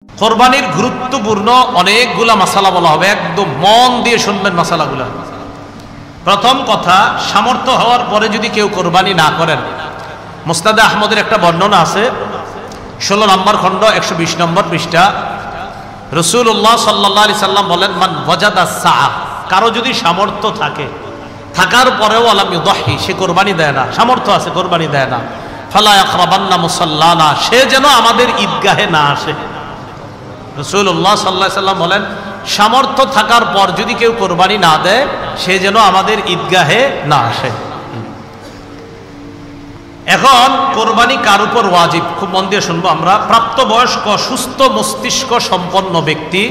কোরবানির গুরুত্বপূর্ণ অনেকগুলা মাসালা বলা হবে, একদম মন দিয়ে শুনবেন মাসালাগুলা। প্রথম কথা, সামর্থ্য হওয়ার পরে যদি কেউ কোরবানি না করেন, মুসনাদে আহমদের একটা বর্ণনা আছে, 16 নম্বর খণ্ড 120 নম্বর পৃষ্ঠা। রাসূলুল্লাহ সাল্লাল্লাহু আলাইহি সাল্লাম বলেন, মান ওয়াজাদা সাআ, কারো যদি সামর্থ্য থাকে, থাকার পরেও আলাম ইউদাহি, সে কোরবানি দেয় না, সামর্থ্য আছে কোরবানি দেয় না, ফালা ইয়াকরাবান্না মুসাল্লানা, সে যেন আমাদের ঈদগাহে না আসে। রাসূলুল্লাহ সাল্লাল্লাহু আলাইহি সাল্লাম বলেন, সামর্থ্য থাকার পর যদি কেউ কোরবানি না দেয়, সে যেন আমাদের ঈদগাহে না আসে। এখন কোরবানি কার উপর ওয়াজিব, খুব মন দিয়ে শুনবো আমরা। প্রাপ্তবয়স্ক সুস্থ মস্তিষ্ক সম্পন্ন ব্যক্তি,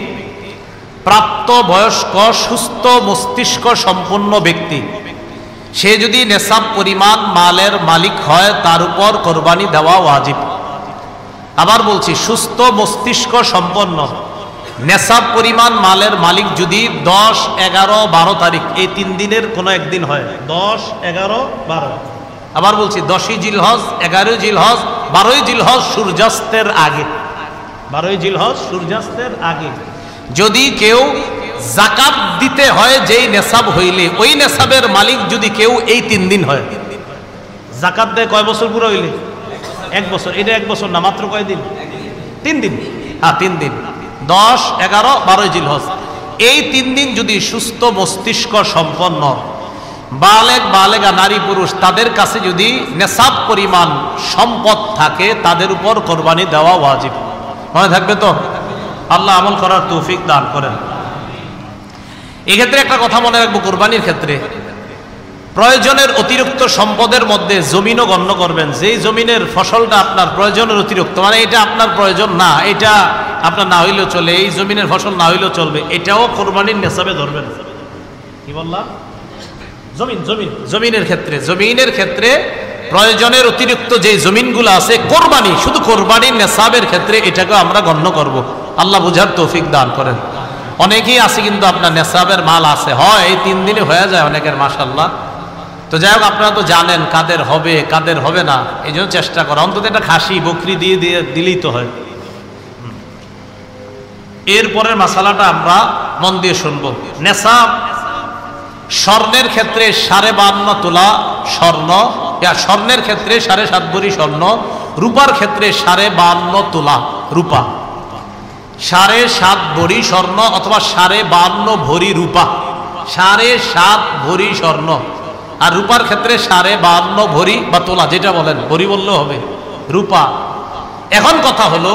প্রাপ্তবয়স্ক সুস্থ মস্তিষ্ক সম্পন্ন ব্যক্তি, সে যদি নেশাব পরিমাণ মালের মালিক হয়, তার উপর কোরবানি দেওয়া ওয়াজিব। আবার বলছি, সুস্থ মস্তিষ্ক সম্পন্ন নেশাব পরিমাণ মালের মালিক যদি 10, 11, 12 তারিখ এই 3 দিনের কোনো একদিন হয়, 10, 11, 12, আবার বলছি 10ই জিলহজ, 11ই জিলহজ, 12ই জিলহজ সূর্যাস্তের আগে, 12ই জিলহজ সূর্যাস্তের আগে যদি কেউ যাকাত দিতে হয়, যেই নেশাব হইলে ওই নেশাবের মালিক যদি কেউ এই 3 দিন হয়, যাকাত দেয় কয় বছর পুরো হইলে? 1 বছর। এটা 1 বছর না, মাত্র কয়দিন? 3 দিন। হ্যাঁ, 3 দিন, 10, 11, 12 জিলহজ, এই 3 দিন যদি সুস্থ মস্তিষ্ক সম্পন্ন বালেগ বালেগা নারী পুরুষ তাদের কাছে যদি নেশাব পরিমাণ সম্পদ থাকে, তাদের উপর কোরবানি দেওয়া ওয়াজিব। মনে থাকবে তো? আল্লাহ আমল করার তৌফিক দান করেন। এক্ষেত্রে একটা কথা মনে রাখবো, কোরবানির ক্ষেত্রে প্রয়োজনের অতিরিক্ত সম্পদের মধ্যে জমিনও গণ্য করবেন। যেই জমিনের ফসলটা আপনার প্রয়োজনের অতিরিক্ত, মানে এটা আপনার প্রয়োজন না, এটা আপনার না হইলেও চলে, এই জমিনের ফসল না হইলেও চলবে, এটাও কোরবানির নেশাবে ধরবেন। কি বললাম? জমিনের ক্ষেত্রে প্রয়োজনের অতিরিক্ত যে জমিনগুলো আছে, কোরবানি, শুধু কোরবানির নেশাবের ক্ষেত্রে এটাকে আমরা গণ্য করব। আল্লাহ বুঝার তৌফিক দান করেন। অনেকেই আছে কিন্তু আপনার নেশাবের মাল আছে, হয় এই 3 দিনে হয়ে যায় অনেকের, মাশাআল্লাহ। তো যাই হোক, আপনারা তো জানেন কাদের হবে কাদের হবে না, এই জন্য চেষ্টা করা, অন্তত একটা খাসি বকরি দিয়ে দিলেই তো হয়। এরপরের মাসালাটা আমরা মন দিয়ে শুনবো। নেশাব স্বর্ণের ক্ষেত্রে 52.5 তোলা স্বর্ণ, স্বর্ণের ক্ষেত্রে 7.5 ভরি স্বর্ণ, রূপার ক্ষেত্রে 52.5 তোলা রূপা, 7.5 ভরি স্বর্ণ অথবা 52.5 ভরি রূপা, 7.5 ভরি স্বর্ণ, আর রূপার ক্ষেত্রে 52.5 ভরি বা তোলা, যেটা বলেন, ভরি বললেও হবে, রূপা। এখন কথা হলো,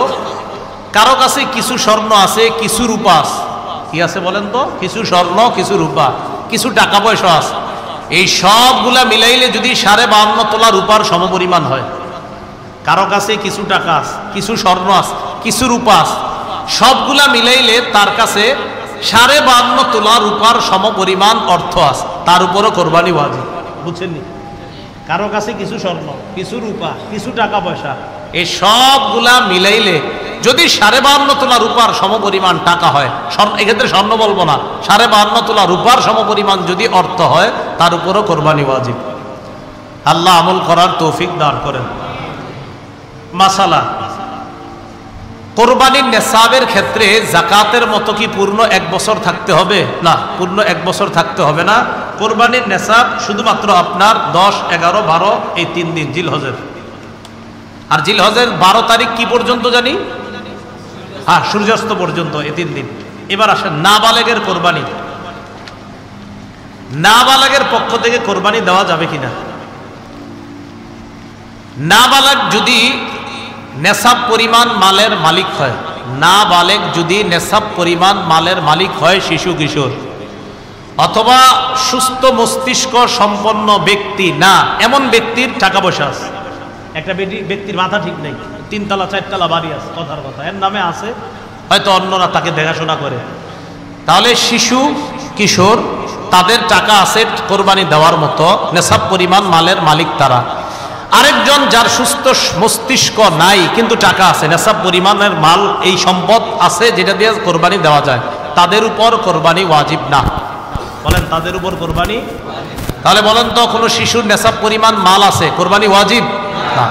কারো কাছে কিছু স্বর্ণ আছে, কিছু রূপা আছে, কি আছে বলেন তো? কিছু স্বর্ণ, কিছু রূপা, কিছু টাকা পয়সা আছে, এই সবগুলা মিলাইলে যদি 52.5 তোলা রূপার সমপরিমাণ হয়, কারো কাছে কিছু টাকা আছে, কিছু স্বর্ণ আছে, কিছু রূপা আছে, সবগুলা মিলাইলে তার কাছে 52.5 তোলা রূপার সমপরিমাণ অর্থ আছে, তার উপরও কোরবানি ওয়াজিব। বুঝছেননি? কারো কাছে কিছু স্বর্ণ, কিছু রূপা, কিছু টাকা পয়সা, এই সবগুলা মিলাইলে যদি 52.5 তোলা রূপার সমপরিমাণ টাকা হয়, এক্ষেত্রে স্বর্ণ বলবো না, 52.5 তোলা রূপার সমপরিমাণ যদি অর্থ হয়, তার উপরও কোরবানি ওয়াজিব। আল্লাহ আমল করার তৌফিক দান করেন। মাসালা, কোরবানির নেশাবের ক্ষেত্রে যাকাতের মতো কি পূর্ণ 1 বছর থাকতে হবে? না, পূর্ণ 1 বছর থাকতে হবে না। কোরবানির নেশাব শুধুমাত্র আপনার 10, 11, 12 এই 3 দিন জিলহজের। আর জিলহজের 12 তারিখ কি পর্যন্ত জানি? হ্যাঁ, সূর্যাস্ত পর্যন্ত, এই 3 দিন। এবার আসেন নাবালেগের কোরবানি। নাবালেগের পক্ষ থেকে কোরবানি দেওয়া যাবে কিনা? নাবালেগ যদি নেশাব পরিমাণ মালের মালিক হয়, নাবালেগ যদি নেশাব পরিমাণ মালের মালিক হয়, শিশু কিশোর অথবা সুস্থ মস্তিষ্ক সম্পন্ন ব্যক্তি না, এমন ব্যক্তির টাকা পয়সা আছে, একটা ব্যক্তির মাথা ঠিক নেই, 3 তলা 4 তলা বাড়ি আছে, কথার কথা, এর নামে আছে, হয়তো অন্যরা তাকে দেখাশোনা করে, তাহলে শিশু কিশোর তাদের টাকা আছে কোরবানি দেওয়ার মতো, নেশাব পরিমাণ মালের মালিক তারা। আরেকজন যার সুস্থ মস্তিষ্ক নাই কিন্তু টাকা আছে, নেশাব পরিমাণের মাল, এই সম্পদ আছে যেটা দিয়ে কোরবানি দেওয়া যায়, তাদের উপর কোরবানি ওয়াজিব না। বলেন, তাদের উপর কোরবানি? তাহলে বলেন তো, কোনো শিশুর নেশাব পরিমাণ মাল আছে, কোরবানি ওয়াজিব না।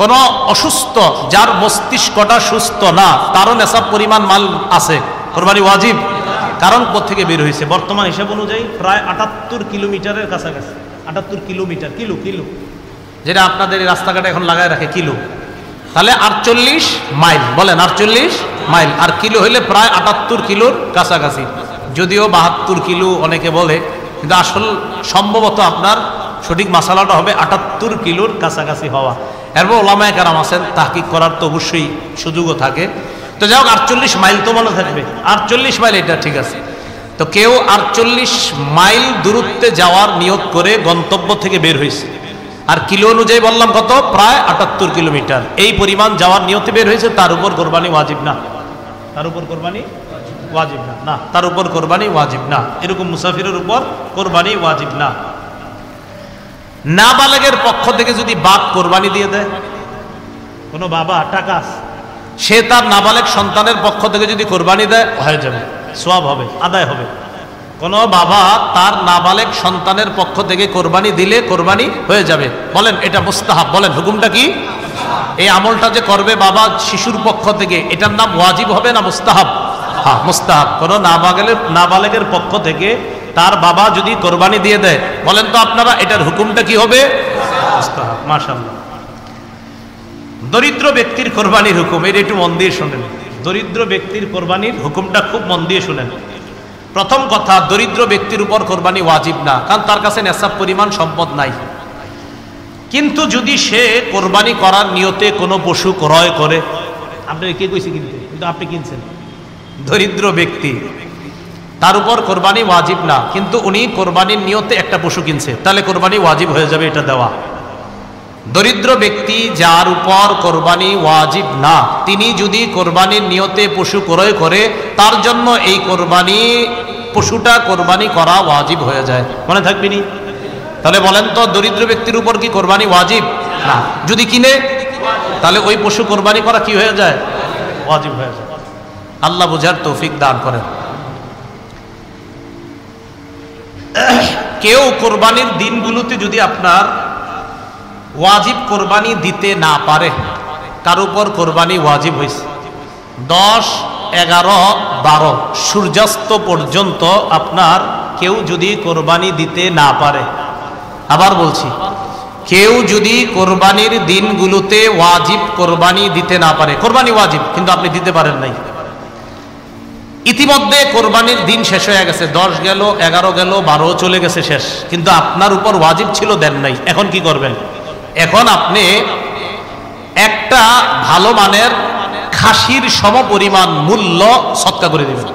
কোনো অসুস্থ যার মস্তিষ্কটা সুস্থ না তারও নেশাব পরিমাণ মাল আছে, কোরবানি ওয়াজিব। কারণ কোথেকে বের হয়েছে? বর্তমান হিসাব অনুযায়ী প্রায় 78 কিলোমিটারের কাছাকাছি। 78 কিলোমিটার, কিলো কিলো যেটা আপনাদের এই রাস্তাঘাটে এখন লাগায় রাখে কিলো, তাহলে 48 মাইল, বলেন 48 মাইল, আর কিলো হইলে প্রায় 78 কিলোর কাছাকাছি। যদিও 72 কিলো অনেকে বলে, কিন্তু আসল সম্ভবত আপনার সঠিক মাসালাটা হবে 78 কিলোর কাছাকাছি হওয়া। এরপর ওলামায়ে কেরাম আছেন, তাহকিক করার তো অবশ্যই সুযোগও থাকে। তো যাই হোক 48 মাইল তো মনে থাকবে, 48 মাইল এটা ঠিক আছে। তো কেউ 48 মাইল দূরত্বে যাওয়ার নিয়ত করে গন্তব্য থেকে বের হয়েছে, আর কিলো অনুযায়ী বললাম কত, প্রায় 78 কিলোমিটার। এই পরিমাণ যাওয়ার নিয়তে বের হয়েছে, তার উপর কোরবানি ওয়াজিব না, তার উপর কোরবানি ওয়াজিব না, না তার উপর কোরবানি ওয়াজিব না। এরকম মুসাফিরের উপর কোরবানি ওয়াজিব না। নাবালেগের পক্ষ থেকে যদি বাপ কোরবানি দিয়ে দেয়, কোনো বাবা টাকা সে তার নাবালেগ সন্তানের পক্ষ থেকে যদি কোরবানি দেয়, হয়ে যাবে, সওয়াব হবে, আদায় হবে। কোনো বাবা তার নাবালেগ সন্তানের পক্ষ থেকে কোরবানি দিলে কোরবানি হয়ে যাবে। বলেন এটা মুস্তাহাব, বলেন হুকুমটা কি? এই আমলটা যে করবে বাবা শিশুর পক্ষ থেকে, এটার নাম ওয়াজিব হবে না মুস্তাহাব? হ্যাঁ মুস্তাহাব। কোনো নাবালেগের পক্ষ থেকে তার বাবা যদি কোরবানি দিয়ে দেয়, বলেন তো আপনারা এটার হুকুমটা কি হবে? মুস্তাহাব। মাশাআল্লাহ। দরিদ্র ব্যক্তির কোরবানির হুকুম, এটা একটু মন দিয়ে শুনেন। দরিদ্র ব্যক্তির কোরবানির হুকুমটা খুব মন দিয়ে শুনেন। প্রথম কথা, দরিদ্র ব্যক্তির উপর কোরবানি ওয়াজিব না, কারণ তার কাছে নেশাব পরিমাণ সম্পদ নাই। কিন্তু যদি সে কোরবানি করার নিয়তে কোনো পশু ক্রয় করে, আপনি কে কইছে কিনতে, কিন্তু আপনি কিনছেন, দরিদ্র ব্যক্তি, তার উপর কোরবানি ওয়াজিব না, কিন্তু উনি কোরবানির নিয়তে একটা পশু কিনছে, তাহলে কোরবানি ওয়াজিব হয়ে যাবে এটা দেওয়া। দরিদ্র ব্যক্তি যার উপর কোরবানি ওয়াজিব না, তিনি যদি কোরবানির নিয়তে পশু ক্রয় করে, তার জন্য এই কোরবানি পশুটা কোরবানি করা ওয়াজিব হয়ে যায়। মনে থাকবে নি? তাহলে বলেন তো দরিদ্র ব্যক্তির উপর কি কোরবানি ওয়াজিব? না। যদি কিনে, তাহলে ওই পশু কোরবানি করা কি হয়ে যায়? ওয়াজিব হয়ে যায়। আল্লাহ বুঝার তৌফিক দান করেন। কেউ কোরবানির দিনগুলোতে যদি আপনার ওয়াজিব কোরবানি দিতে না পারে, কার উপর কোরবানি ওয়াজিব হয়েছে 10, 11, 12 সূর্যাস্ত পর্যন্ত আপনার কেউ যদি কোরবানি দিতে না পারে, আবার বলছি, কেউ যদি কোরবানির দিনগুলোতে ওয়াজিব কোরবানি দিতে না পারে, কোরবানি ওয়াজিব কিন্তু আপনি দিতে পারেন নাই, ইতিমধ্যে কোরবানির দিন শেষ হয়ে গেছে, 10 গেল, 11 গেল, 12 চলে গেছে শেষ, কিন্তু আপনার উপর ওয়াজিব ছিল, দেন নাই, এখন কি করবেন? এখন আপনি একটা ভালো মানের খাসির সমপরিমাণ মূল্য সদকা করে দিবেন।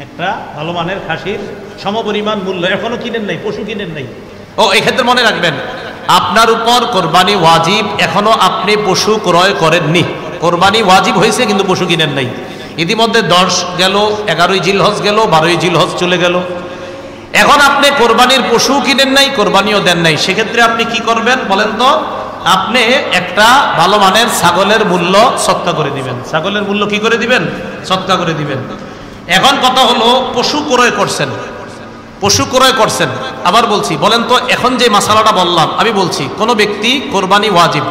একটা ভালো মানের খাসির সমপরিমাণ মূল্য, এখনো কিনেন নাই, পশু কিনেন নাই। ও এক্ষেত্রে মনে রাখবেন, আপনার উপর কোরবানি ওয়াজিব, এখনো আপনি পশু ক্রয় করেননি। কোরবানি ওয়াজিব হয়েছে কিন্তু পশু কিনেন নাই। ইতিমধ্যে 10 গেল, 11ই জিলহজ গেল, 12ই জিলহজ চলে গেল, এখন আপনি কোরবানির পশু কিনেন নাই, কোরবানিও দেন নাই। সেক্ষেত্রে আপনি কি করবেন বলেন তো? আপনি একটা ভালো মানের ছাগলের মূল্য সদকা করে দিবেন। ছাগলের মূল্য কি করে দিবেন? সদকা করে দিবেন। এখন কথা হলো, পশু ক্রয় করছেন, পশু ক্রয় করছেন, আবার বলছি, বলেন তো এখন যে মাসালাটা বললাম, আমি বলছি কোনো ব্যক্তি কোরবানি ওয়াজিব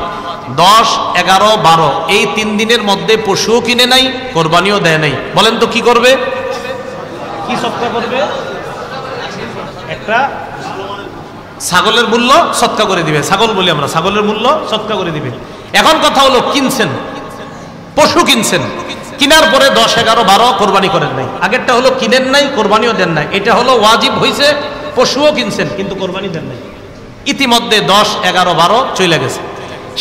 10, 11, 12 এই 3 দিনের মধ্যে পশুও কিনে নাই, কোরবানিও দেয় নাই, বলেন তো কি করবে? কি সদকা করবে? একটা ছাগলের মূল্য সদকা করে দিবে। ছাগল বলি আমরা, ছাগলের মূল্য সদকা করে দিবে। এখন কথা হলো, কিনছেন, পশু কিনছেন, কিনার পরে 10, 11, 12 কোরবানি করেন নাই। আগেরটা হলো কিনেন নাই, কোরবানিও দেন নাই। এটা হলো ওয়াজিব হয়েছে, পশুও কিনছেন কিন্তু কোরবানি দেন নাই। ইতিমধ্যে 10, 11, 12 চলে গেছে।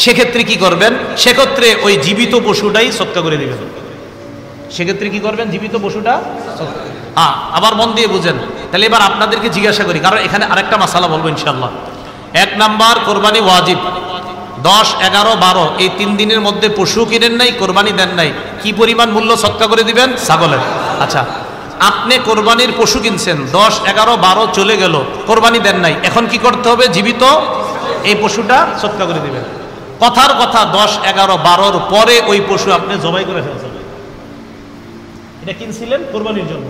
সেক্ষেত্রে কি করবেন? সেক্ষেত্রে ওই জীবিত পশুটাই সদকা করে দিবেন। সেক্ষেত্রে কি করবেন? জীবিত পশুটা। আবার মন দিয়ে বুঝেন। তাহলে এবার আপনাদেরকে জিজ্ঞাসা করি, কারণ এখানে আরেকটা মাসালা বলবো ইনশাল্লাহ। 1 নাম্বার, কোরবানি ওয়াজিব 10, 11, 12 এই 3 দিনের মধ্যে পশু কিনেন নাই, কোরবানি দেন নাই, কি পরিমাণ মূল্য সদকা করে দিবেন? ছাগলের। আচ্ছা, আপনি কোরবানির পশু কিনছেন, 10, 11, 12 চলে গেল, কোরবানি দেন নাই, এখন কি করতে হবে? জীবিত এই পশুটা সদকা করে দিবেন। কথার কথা, 10, 11, 12 পরে ওই পশু আপনি জবাই করে ফেলছেন। এটা কিনছিলেন কোরবানির জন্য,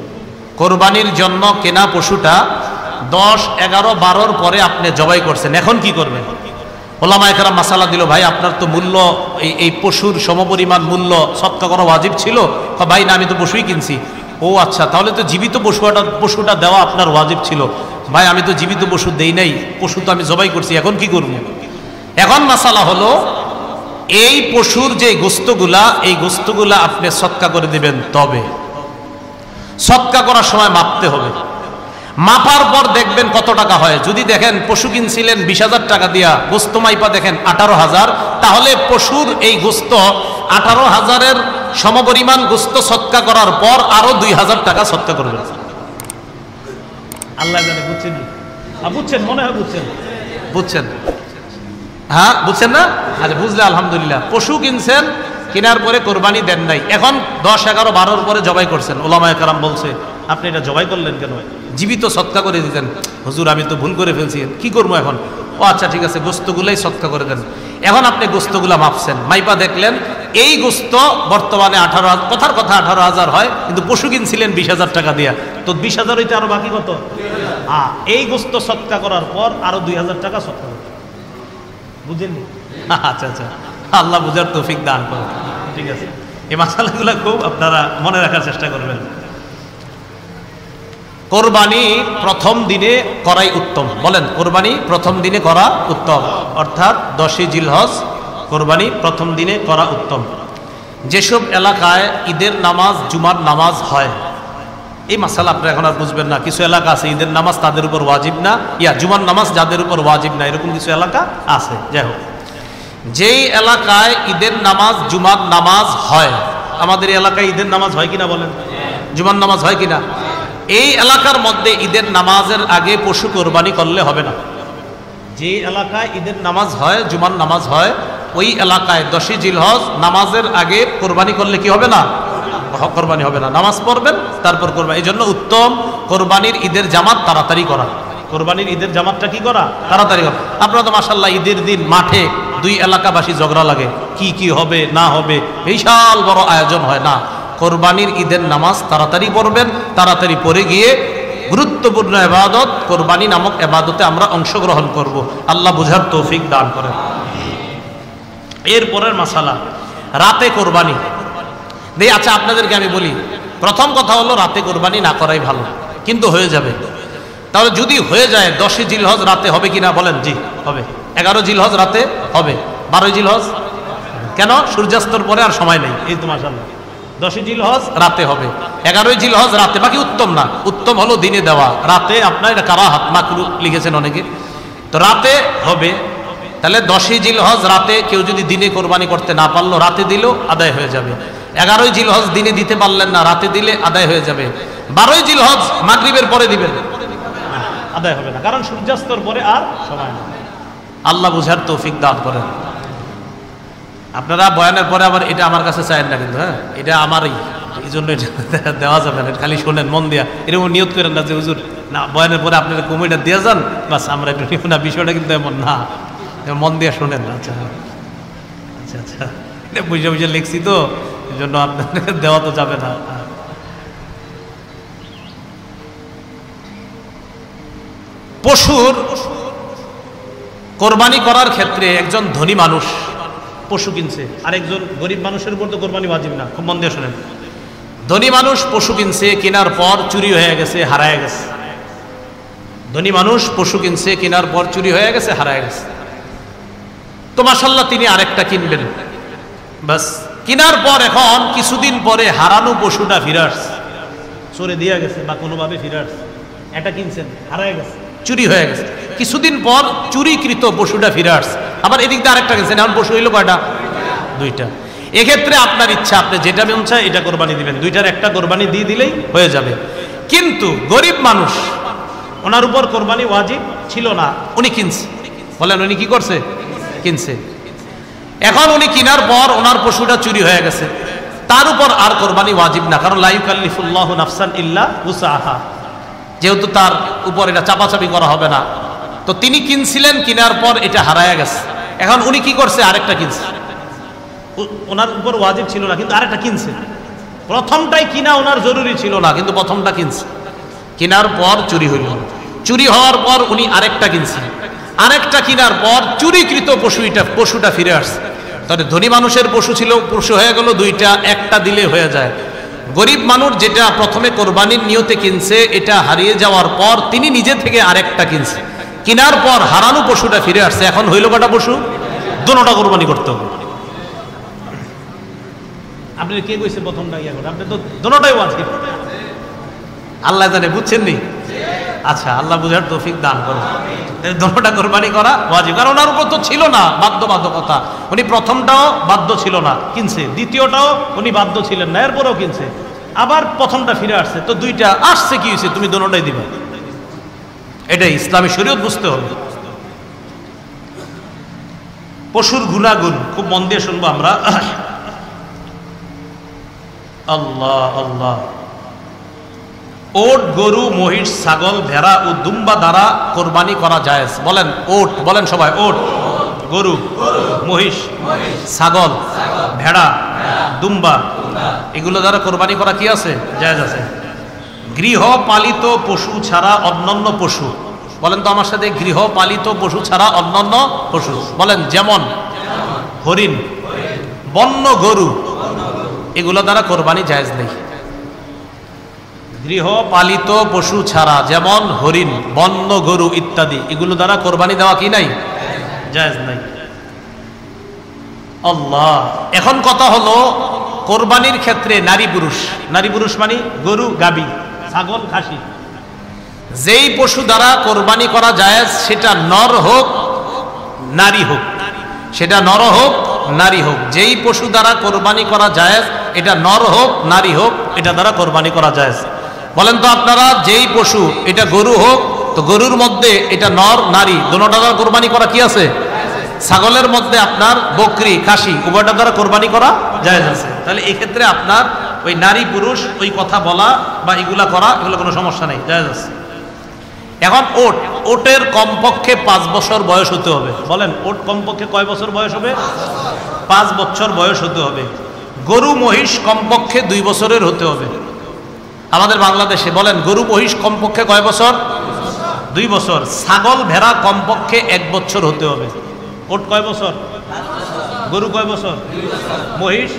কোরবানির জন্য কেনা পশুটা 10, 11, 12 পরে আপনি জবাই করছেন। এখন কি করবেন? ওলামায়ে কেরাম মাসালা দিল, ভাই আপনার তো মূল্য এই পশুর সমপরিমাণ মূল্য সদকা করা ওয়াজিব ছিল। ভাই না, আমি তো পশুই কিনছি। ও আচ্ছা, তাহলে তো জীবিত পশুটা দেওয়া আপনার ওয়াজিব ছিল। ভাই আমি তো জীবিত পশু দেই নাই, পশু তো আমি জবাই করছি, এখন কি করব? এখন মাসালা হলো, এই পশুর যে গোস্তগুলা, এই গোস্তগুলা আপনি সদকা করে দিবেন। তবে সদকা করার সময় মাপতে হবে। মাপার পর দেখবেন কত টাকা হয়। যদি দেখেন পশু কিনছিলেন 20,000 টাকা দিয়া, গোস্ত মাইপা দেখেন 18,000, তাহলে পশুর এই গোস্ত 18,000-এর সমপরিমাণ গোস্ত সদকা করার পর আরো 2,000 টাকা সদকা করবেন। আল্লাহ জানে, বুঝছেন? বুঝছেন, মনে হয় বুঝছেন। বুঝছেন? হ্যাঁ, বুঝছেন না? আচ্ছা, বুঝলে আলহামদুলিল্লাহ। পশু কিনছেন, কেনার পরে কোরবানি দেন নাই, এখন 10, 11, 12-র পরে জবাই করছেন। ওলামায়ে কেরাম বলছে, আপনি এটা জবাই করলেন কেন? জীবিত সদকা করে দিতেন। হুজুর আমি তো ভুল করে ফেলছি, কি করবো এখন? ও আচ্ছা ঠিক আছে, গোস্তগুলাই সদকা করে দেন। এখন আপনি গোস্তগুলা মাপছেন, মাইপা দেখলেন এই গোস্ত বর্তমানে 18,000, কথার কথা 18,000 হয়, কিন্তু পশু কিনছিলেন 20,000 টাকা দিয়া, তো 20,000 হইতে আরো বাকি কত? এই গোস্ত সদকা করার পর আরো 2,000 টাকা সদকা করতে। বুঝেননি? আচ্ছা আচ্ছা, আল্লাহ বুঝার তৌফিক দান করেন। ঠিক আছে, এই মাসালাগুলো খুব আপনারা মনে রাখার চেষ্টা করবেন। কোরবানি প্রথম দিনে করাই উত্তম। বলেন, কোরবানি প্রথম দিনে করা উত্তম, অর্থাৎ 10ই জিলহজ কোরবানি প্রথম দিনে করা উত্তম। যেসব এলাকায় ঈদের নামাজ, জুমার নামাজ হয়, এই মাসালা আপনারা এখন আর বুঝবেন না। কিছু এলাকা আছে ঈদের নামাজ তাদের উপর ওয়াজিব না, জুমার নামাজ যাদের উপর ওয়াজিব না, এরকম কিছু এলাকা আছে। যাই হোক, যেই এলাকায় ঈদের নামাজ, জুমার নামাজ হয়, আমাদের এলাকায় ঈদের নামাজ হয় কিনা বলেন? জুমার নামাজ হয় কিনা? এই এলাকার মধ্যে ঈদের নামাজের আগে পশু কোরবানি করলে হবে না। যে এলাকায় ঈদের নামাজ হয়, জুমার নামাজ হয়, ওই এলাকায় 10ই জিলহজ নামাজের আগে কোরবানি করলে কি হবে না? কোরবানি হবে না। নামাজ পড়বেন, তারপর কোরবানি। এই জন্য উত্তম কোরবানির ঈদের জামাত তাড়াতাড়ি করা। কোরবানির ঈদের জামাতটা কি করা? তাড়াতাড়ি করা। আপনারা তো মাশাআল্লাহ ঈদের দিন মাঠে 2 এলাকাবাসী ঝগড়া লাগে, কি হবে না হবে, বিশাল বড় আয়োজন হয় না। কোরবানির ঈদের নামাজ তাড়াতাড়ি পড়বেন, তাড়াতাড়ি পড়ে গিয়ে গুরুত্বপূর্ণ ইবাদত কোরবানি নামক ইবাদতে আমরা অংশগ্রহণ করব। আল্লাহ বুঝার তৌফিক দান করেন। এরপরের মাসালা, রাতে কোরবানি। আচ্ছা, আপনাদেরকে আমি বলি, প্রথম কথা হলো রাতে কোরবানি না করাই ভালো, কিন্তু হয়ে যাবে। তাহলে যদি হয়ে যায় 10ই জিলহজ রাতে হবে কিনা বলেন? জি হবে। 11 জিলহজ রাতে হবে। 12 জিলহজ কেন? সূর্যাস্তর পরে আর সময় নেই। এই তো মাশাআল্লাহ, 10ই জিলহজ রাতে হবে, 11ই জিলহজ রাতে। বাকি উত্তম না, উত্তম হলো দিনে দেওয়া। রাতে আপনার এটা কারাহাত, মাকরুহ লিখেছেন অনেকে, তো রাতে হবে। তাহলে 10ই জিলহজ রাতে কেউ যদি দিনে কোরবানি করতে না পারলো, রাতে দিলেও আদায় হয়ে যাবে। 11ই জিলহজ দিনে দিতে পারলেন না, রাতে দিলে আদায় হয়ে যাবে। 12ই জিলহজ মাগরিবের পরে দিবেন, আদায় হবে না, কারণ সূর্যাস্তর পরে আর সময় নেই। আল্লাহ বুঝার তৌফিক দান করেন। আপনারা বয়ানের পরে আবার এটা আমার কাছে চায়েন না, কিন্তু হ্যাঁ, এটা আমারই, এই জন্য এটা দেওয়া যাবে না। খালি শোনেন মন দিয়া, এরকম নিয়ত করেন না যে হুজুর না বয়ানের পরে আপনারা কমিটা দিয়ে যান, বাস আমরা একটু নিব না, বিষয়টা কিন্তু এমন না। মন দিয়া শোনেন। আচ্ছা আচ্ছা আচ্ছা, বুঝে বুঝে লিখছি তো, এই জন্য আপনাদের দেওয়া তো যাবে না। পশুর কোরবানি করার ক্ষেত্রে একজন ধনী মানুষ পশু কিনছে, আর একজন গরিব মানুষের উপর তো কোরবানি ওয়াজিব না। খুব মন দিয়ে শোনেন, ধনী মানুষ পশু কিনছে, কেনার পর চুরি হয়ে গেছে, হারায় গেছে। ধনী মানুষ পশু কিনছে, কেনার পর চুরি হয়ে গেছে, হারায় গেছে। তো মাশাআল্লাহ তিনি আরেকটা কিনবেন, বাস কেনার পর এখন কিছুদিন পরে হারানো পশুটা ফিরে আসছে, চোরে দিয়ে গেছে বা কোনোভাবে ফিরে আসছে। এটা কিনছেন, হারায় গেছে, চুরি হয়ে গেছে। কিছুদিন পর চুরিকৃত পশুটা ফিরে আসছে, আবার এদিক দিয়ে আরেকটা কিনছেন, এখন পশু হইল কয়টা? 2টা। এক্ষেত্রে আপনার ইচ্ছা, আপনি যেটা মন চায় এটা কোরবানি দিবেন, 2টার একটা কোরবানি দিয়ে দিলেই হয়ে যাবে। কিন্তু গরিব মানুষ, ওনার উপর কোরবানি ওয়াজিব ছিল না, উনি কিনছে। বলেন উনি কি করছে? কিনছে। এখন উনি কেনার পর ওনার পশুটা চুরি হয়ে গেছে, তার উপর আর কোরবানি ওয়াজিব না, কারণ লা ইউকাল্লিফুল্লাহু নাফসান ইল্লা উসআহা, যেহেতু তার উপর এটা চাপাচাপি করা হবে না। তো তিনি কিনছিলেন, কেনার পর এটা হারায়া গেছে, এখন উনি কি করছে? আরেকটা কিনছে। ওনার উপর ওয়াজিব ছিল না, কিন্তু আরেকটা কিনছে। প্রথমটাই কিনা ওনার জরুরি ছিল না, কিন্তু প্রথমটা কিনছে। কেনার পর চুরি হইল, চুরি হওয়ার পর উনি আরেকটা কিনছেন। আরেকটা কেনার পর চুরিকৃত পশুটা ফিরে আসছে। তাহলে ধনী মানুষের পশু ছিল, পশু হয়ে গেল দুইটা, একটা দিলে হয়ে যায়। গরিব মানুষ যেটা প্রথমে কোরবানির নিয়তে কিনছে, এটা হারিয়ে যাওয়ার পর তিনি নিজে থেকে আরেকটা কিনছে, কেনার পর হারানো পশুটা ফিরে আসছে, এখন হইল কটা পশু? দুটোটা কোরবানি করতে হবে। আপনি কে কইছে প্রথমটা ইয়া করে? আপনি তো দুটোটাই ওয়াজিব। আল্লাহ জানে, বুঝছেন নি? আচ্ছা, আল্লাহ বুঝার তৌফিক দান করুন। দুটোটা কোরবানি করা ওয়াজিব, কারণ ওনার উপর তো ছিল না বাধ্যবাধকতা। উনি প্রথমটাও বাধ্য ছিল না, কিনছে। দ্বিতীয়টাও উনি বাধ্য ছিলেন না, এরপরেও কিনছে। আবার প্রথমটা ফিরে আসছে, তো দুইটা আসছে, কি হয়েছে? তুমি দুটোটাই দিবা। এটাই ইসলামী শরীয়ত, বুঝতে হবে। পশুর গুণাগুণ খুব মন দিয়ে শুনবো আমরা। আল্লাহ আল্লাহ। ওট, গরু, মহিষ, ছাগল, ভেড়া ও দুম্বা দ্বারা কোরবানি করা জায়েজ। বলেন ওট, বলেন সবাই ওট। গরু, মহিষ, ছাগল, ভেড়া, দুম্বা, এগুলো দ্বারা কোরবানি করা কি আছে? জায়েজ আছে। গৃহপালিত পশু ছাড়া অন্যান্য পশু, বলেন তো আমার সাথে, গৃহপালিত পশু ছাড়া অন্যান্য পশু। বলেন, যেমন হরিণ, বন্য গরু, এগুলো দ্বারা কোরবানি জায়েজ নেই। গৃহপালিত পশু ছাড়া, যেমন হরিণ, বন্য গরু ইত্যাদি, এগুলো দ্বারা কোরবানি দেওয়া কি নাই? জায়েজ নাই। আল্লাহ। এখন কথা হলো, কোরবানির ক্ষেত্রে নারী পুরুষ, নারী পুরুষ মানে গরু, গাবি, ছাগল, খাসি, যেই পশু দ্বারা কোরবানি করা জায়েজ, সেটা নর হোক নারী হোক, সেটা নর হোক নারী হোক, যেই পশু দ্বারা কোরবানি করা জায়েজ, এটা নর হোক নারী হোক, এটা দ্বারা কোরবানি করা জায়েজ। বলেন তো আপনারা, যেই পশু, এটা গরু হোক, তো গরুর মধ্যে এটা নর নারী দুটোটা দ্বারা কোরবানি করা কি আছে? ছাগলের মধ্যে আপনার বকরি, খাসি, উভয়টা দ্বারা কোরবানি করা জায়েজ আছে। তাহলে এই ক্ষেত্রে আপনার ওই নারী পুরুষ ওই কথা বলা বা এগুলা করা, এগুলো কোনো সমস্যা নেই, জায়েজ আছে। এখন ওট, ওটের কমপক্ষে 5 বছর বয়স হতে হবে। বলেন, ওট কমপক্ষে কয় বছর বয়স হবে? 5 বছর বয়স হতে হবে। গরু, মহিষ কমপক্ষে 2 বছরের হতে হবে আমাদের বাংলাদেশে। বলেন, গরু, মহিষ কমপক্ষে কয় বছর? 2 বছর। ছাগল, ভেড়া কমপক্ষে 1 বছর হতে হবে। ওট কয় বছর? গরু কয় বছর? মহিষ,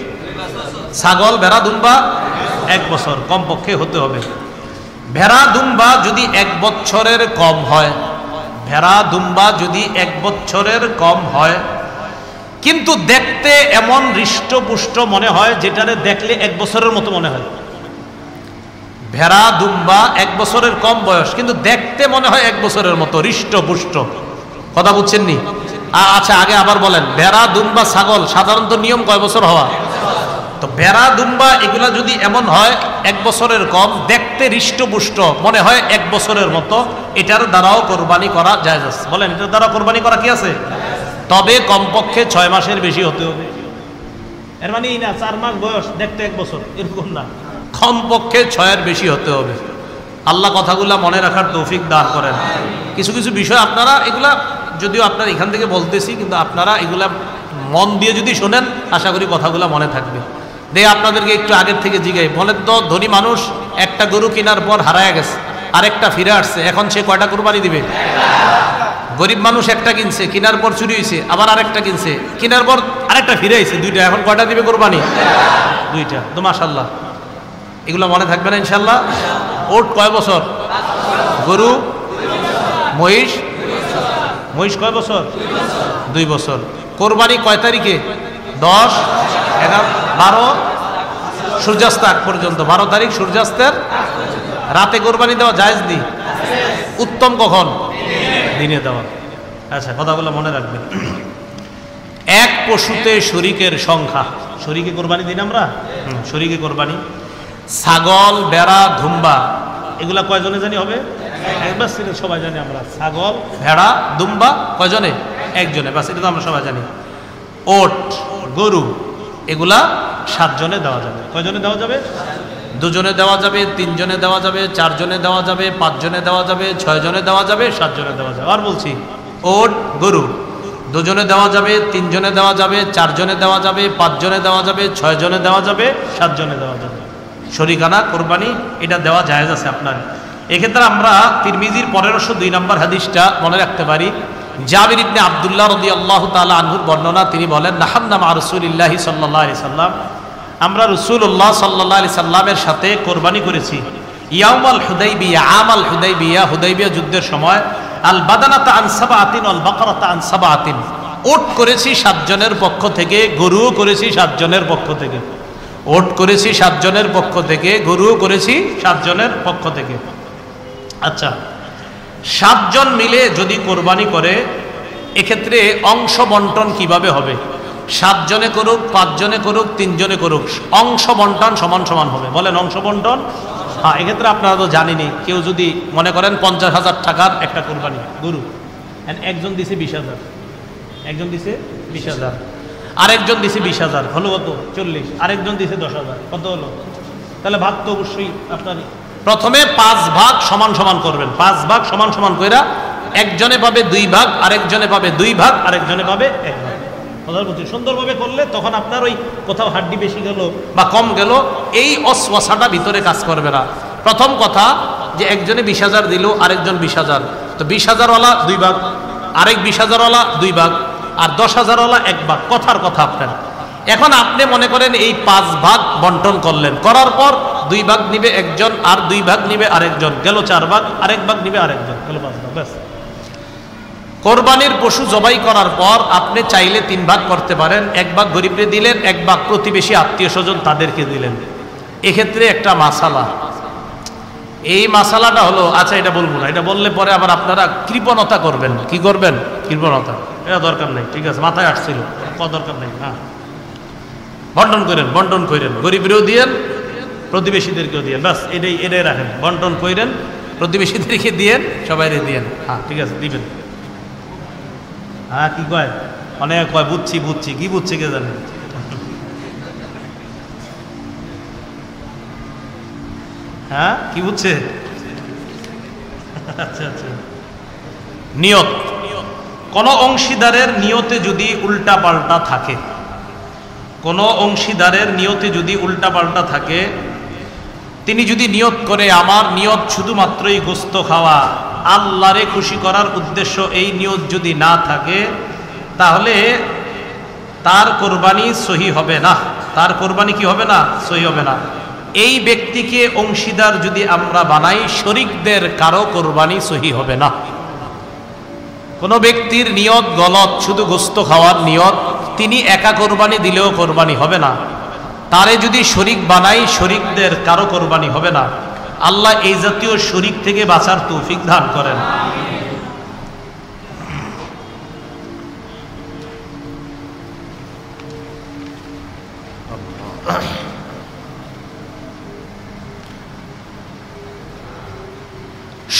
ছাগল, ভেড়া, দুম্বা 1 বছর কমপক্ষে হতে হবে। ভেড়া, দুম্বা যদি 1 বছরের কম হয়, ভেড়া, দুম্বা যদি 1 বছরের কম হয়, কিন্তু দেখতে এমন হৃষ্টপুষ্ট মনে হয়, যেটারে দেখলে 1 বছরের মতো মনে হয়। ভেড়া, দুম্বা 1 বছরের কম বয়স, কিন্তু দেখতে মনে হয় 1 বছরের মতো, হৃষ্টপুষ্ট। কথা বুঝছেন নি? আচ্ছা, আগে আবার বলেন, ভেড়া, দুম্বা, ছাগল সাধারণত নিয়ম কয় বছর হওয়া? তো ভেড়া, দুম্বা এগুলা যদি এমন হয় 1 বছরের কম, দেখতে হৃষ্টপুষ্ট মনে হয় 1 বছরের মতো, এটার দ্বারাও কোরবানি করা জায়েজ আছে। বলেন, এটার দ্বারা কোরবানি করা কি আছে? তবে কমপক্ষে 6 মাসের বেশি হতে হবে। এর মানে এই না 4 মাস বয়স, দেখতে 1 বছর, এরকম না, কমপক্ষে 6-এর বেশি হতে হবে। আল্লাহ কথাগুলা মনে রাখার তৌফিক দান করেন। কিছু কিছু বিষয় আপনারা, এগুলা যদিও আপনারা এখান থেকে বলতেছি, কিন্তু আপনারা এগুলা মন দিয়ে যদি শোনেন, আশা করি কথাগুলা মনে থাকবে। আপনাদেরকে একটু আগের থেকে জিগাই, বলেন তো, ধনী মানুষ একটা গরু কেনার পর হারায় গেছে, আরেকটা ফিরে আসছে, এখন সে কয়টা কোরবানি দিবে? গরিব মানুষ একটা কিনছে, কেনার পর চুরি হয়েছে, আবার আরেকটা কিনছে, কেনার পর আরেকটা ফিরে আইছে, 2টা, এখন কয়টা দিবে কোরবানি? 2টা। তো মাশাআল্লাহ, এগুলো মনে থাকবে না ইনশাল্লাহ। ওট কয় বছর? গরু, মহিষ, মহিষ কয় বছর? 2 বছর। কোরবানি কয় তারিখে? 10, 11, 12, সূর্যাস্ত আগ পর্যন্ত। 12 তারিখ সূর্যাস্তের রাতে কোরবানি দেওয়া জায়েজ নেই। উত্তম কখন? দিনে দেওয়া। আচ্ছা, কথাগুলো মনে রাখবেন। এক পশুতে শরীকের সংখ্যা, শরীকে কোরবানি দিন আমরা, শরীকে কোরবানি। ছাগল, ভেড়া, দুম্বা এগুলা কয়জনে জানি হবে? একবার সবাই জানি আমরা। ছাগল, ভেড়া, দুম্বা কয়জনে? একজনে, বাস, এটা তো আমরা সবাই জানি। ওট, গরু এগুলা 7 জনে দেওয়া যাবে। কয়জনে দেওয়া যাবে? 2 জনে দেওয়া যাবে, 3 জনে দেওয়া যাবে, 4 জনে দেওয়া যাবে, 5 জনে দেওয়া যাবে, 6 জনে দেওয়া যাবে, 7 জনে দেওয়া যাবে। আর বলছি, ওট, গরু 2 জনে দেওয়া যাবে, 3 জনে দেওয়া যাবে, 4 জনে দেওয়া যাবে, 5 জনে দেওয়া যাবে, 6 জনে দেওয়া যাবে, 7 জনে দেওয়া যাবে। শরীকানা কোরবানি এটা দেওয়া জায়েজ আছে আপনার। এক্ষেত্রে আমরা তিরমিজির 1502 নম্বর হাদিসটা মনে রাখতে পারি। জাবির ইবনে আব্দুল্লাহ রাদিয়াল্লাহু তাআলা আনহুর বর্ণনা, তিনি বলেন নাহান্না মা রাসূলিল্লাহি সাল্লাল্লাহু আলাইহি সাল্লাম, আমরা রাসূলুল্লাহ সাল্লাল্লাহু আলাইহি সাল্লামের সাথে কোরবানি করেছি ইয়াউমাল হুদাইবিয়া, আমাল হুদাইবিয়া, হুদাইবিয়া যুদ্ধের সময়, আল বাদানাতা আন সাবআতিন ওয়াল বাকারাতা আন সাবআতিন, ওট করেছি 7 জনের পক্ষ থেকে, গরুও করেছি 7 জনের পক্ষ থেকে। ওট করেছি 7 জনের পক্ষ থেকে, গরুও করেছি 7 জনের পক্ষ থেকে। আচ্ছা, 7 জন মিলে যদি কোরবানি করে, এক্ষেত্রে অংশ বন্টন কিভাবে হবে? 7 জনে করুক, 5 জনে করুক, 3 জনে করুক, অংশ বন্টন সমান সমান হবে। বলেন অংশ বন্টন? হ্যাঁ, এক্ষেত্রে আপনারা তো জানেনই, কেউ যদি মনে করেন 50,000 টাকার একটা কোরবানি গরু, একজন দিছে 20,000, একজন দিছে 20,000, আরেকজন দিছে 20,000, হলো কত? 40, আরেকজন দিছে 10,000, কত হলো? তাহলে ভাগ তো অবশ্যই আপনার প্রথমে 5 ভাগ সমান সমান করবেন। 5 ভাগ সমান সমান কইরা একজনে পাবে 2 ভাগ, আরেকজনে পাবে 2 ভাগ, আরেকজনে পাবে 1 ভাগ। সুন্দরভাবে করলে তখন আপনার ওই কোথাও হাড্ডি বেশি গেল বা কম গেল, এই অস্বসাটা ভিতরে কাজ করবে না। প্রথম কথা যে একজনে 20,000 দিল, আরেকজন 20,000, তো 20,000 ওয়ালা 2 ভাগ, আরেক 20,000 ওয়ালা 2 ভাগ, আর 10,000 ওয়ালা 1 ভাগ। কথার কথা আপনার। এখন আপনি মনে করেন এই 5 ভাগ বন্টন করলেন, করার পর 2 ভাগ নিবে একজন, আর 2 ভাগ নিবে আরেকজন, গেল 4 ভাগ, আরেক ভাগ নিবে আরেকজন, গেল 5 ভাগ। ব্যাস। কোরবানির পশু জবাই করার পর আপনি চাইলে 3 ভাগ করতে পারেন। 1 ভাগ গরিবরে দিলেন, 1 ভাগ প্রতিবেশী আত্মীয় স্বজন তাদেরকে দিলেন। এক্ষেত্রে একটা মাসালা, এই মাসালাটা হলো, আচ্ছা এটা বলবো না, এটা বললে পরে আবার আপনারা কৃপণতা করবেন। কি করবেন? কৃপণতা। এটা দরকার নেই, ঠিক আছে, মাথায় আসছিল, দরকার নেই। হ্যাঁ, বন্টন করেন, বন্টন করেন, গরিবরেও দিয়েন, প্রতিবেশীদেরকেও দিয়েন। ব্যাস, এটাই রাখেন। বন্টন করেন, প্রতিবেশীদেরকে দিয়েন, সবাই দিয়েন। হ্যাঁ, ঠিক আছে, দিবেন। হ্যাঁ, কি কয়? অনেক কয় বুঝছি বুঝছি, কি বুঝছি কে জানে। হ্যাঁ, কি বুঝছে? আচ্ছা আচ্ছা। নিয়ত, কোন অংশীদারের নিয়তে যদি উল্টা পাল্টা থাকে, কোন অংশীদারের নিয়তে যদি উল্টা পাল্টা থাকে, তিনি যদি নিয়ত করে আমার নিয়ত শুধুমাত্রই গোস্ত খাওয়া, আল্লাহরে খুশি করার উদ্দেশ্য এই নিয়ত যদি না থাকে, তাহলে তার কোরবানি সহি হবে না। তার কোরবানি কি হবে না? সহি হবে না। এই ব্যক্তিকে অংশীদার যদি আমরা বানাই, শরীকদের কারো কোরবানি সহি হবে না। কোন ব্যক্তির নিয়ত গলত, শুধু গোস্ত খাওয়ার নিয়ত, তিনি একা কোরবানি দিলেও কোরবানি হবে না। তারে যদি শরীক বানাই, শরীকদের কারো কোরবানি হবে না। আল্লাহ এই জাতীয় শরীক থেকে বাঁচার তৌফিক দান করেন।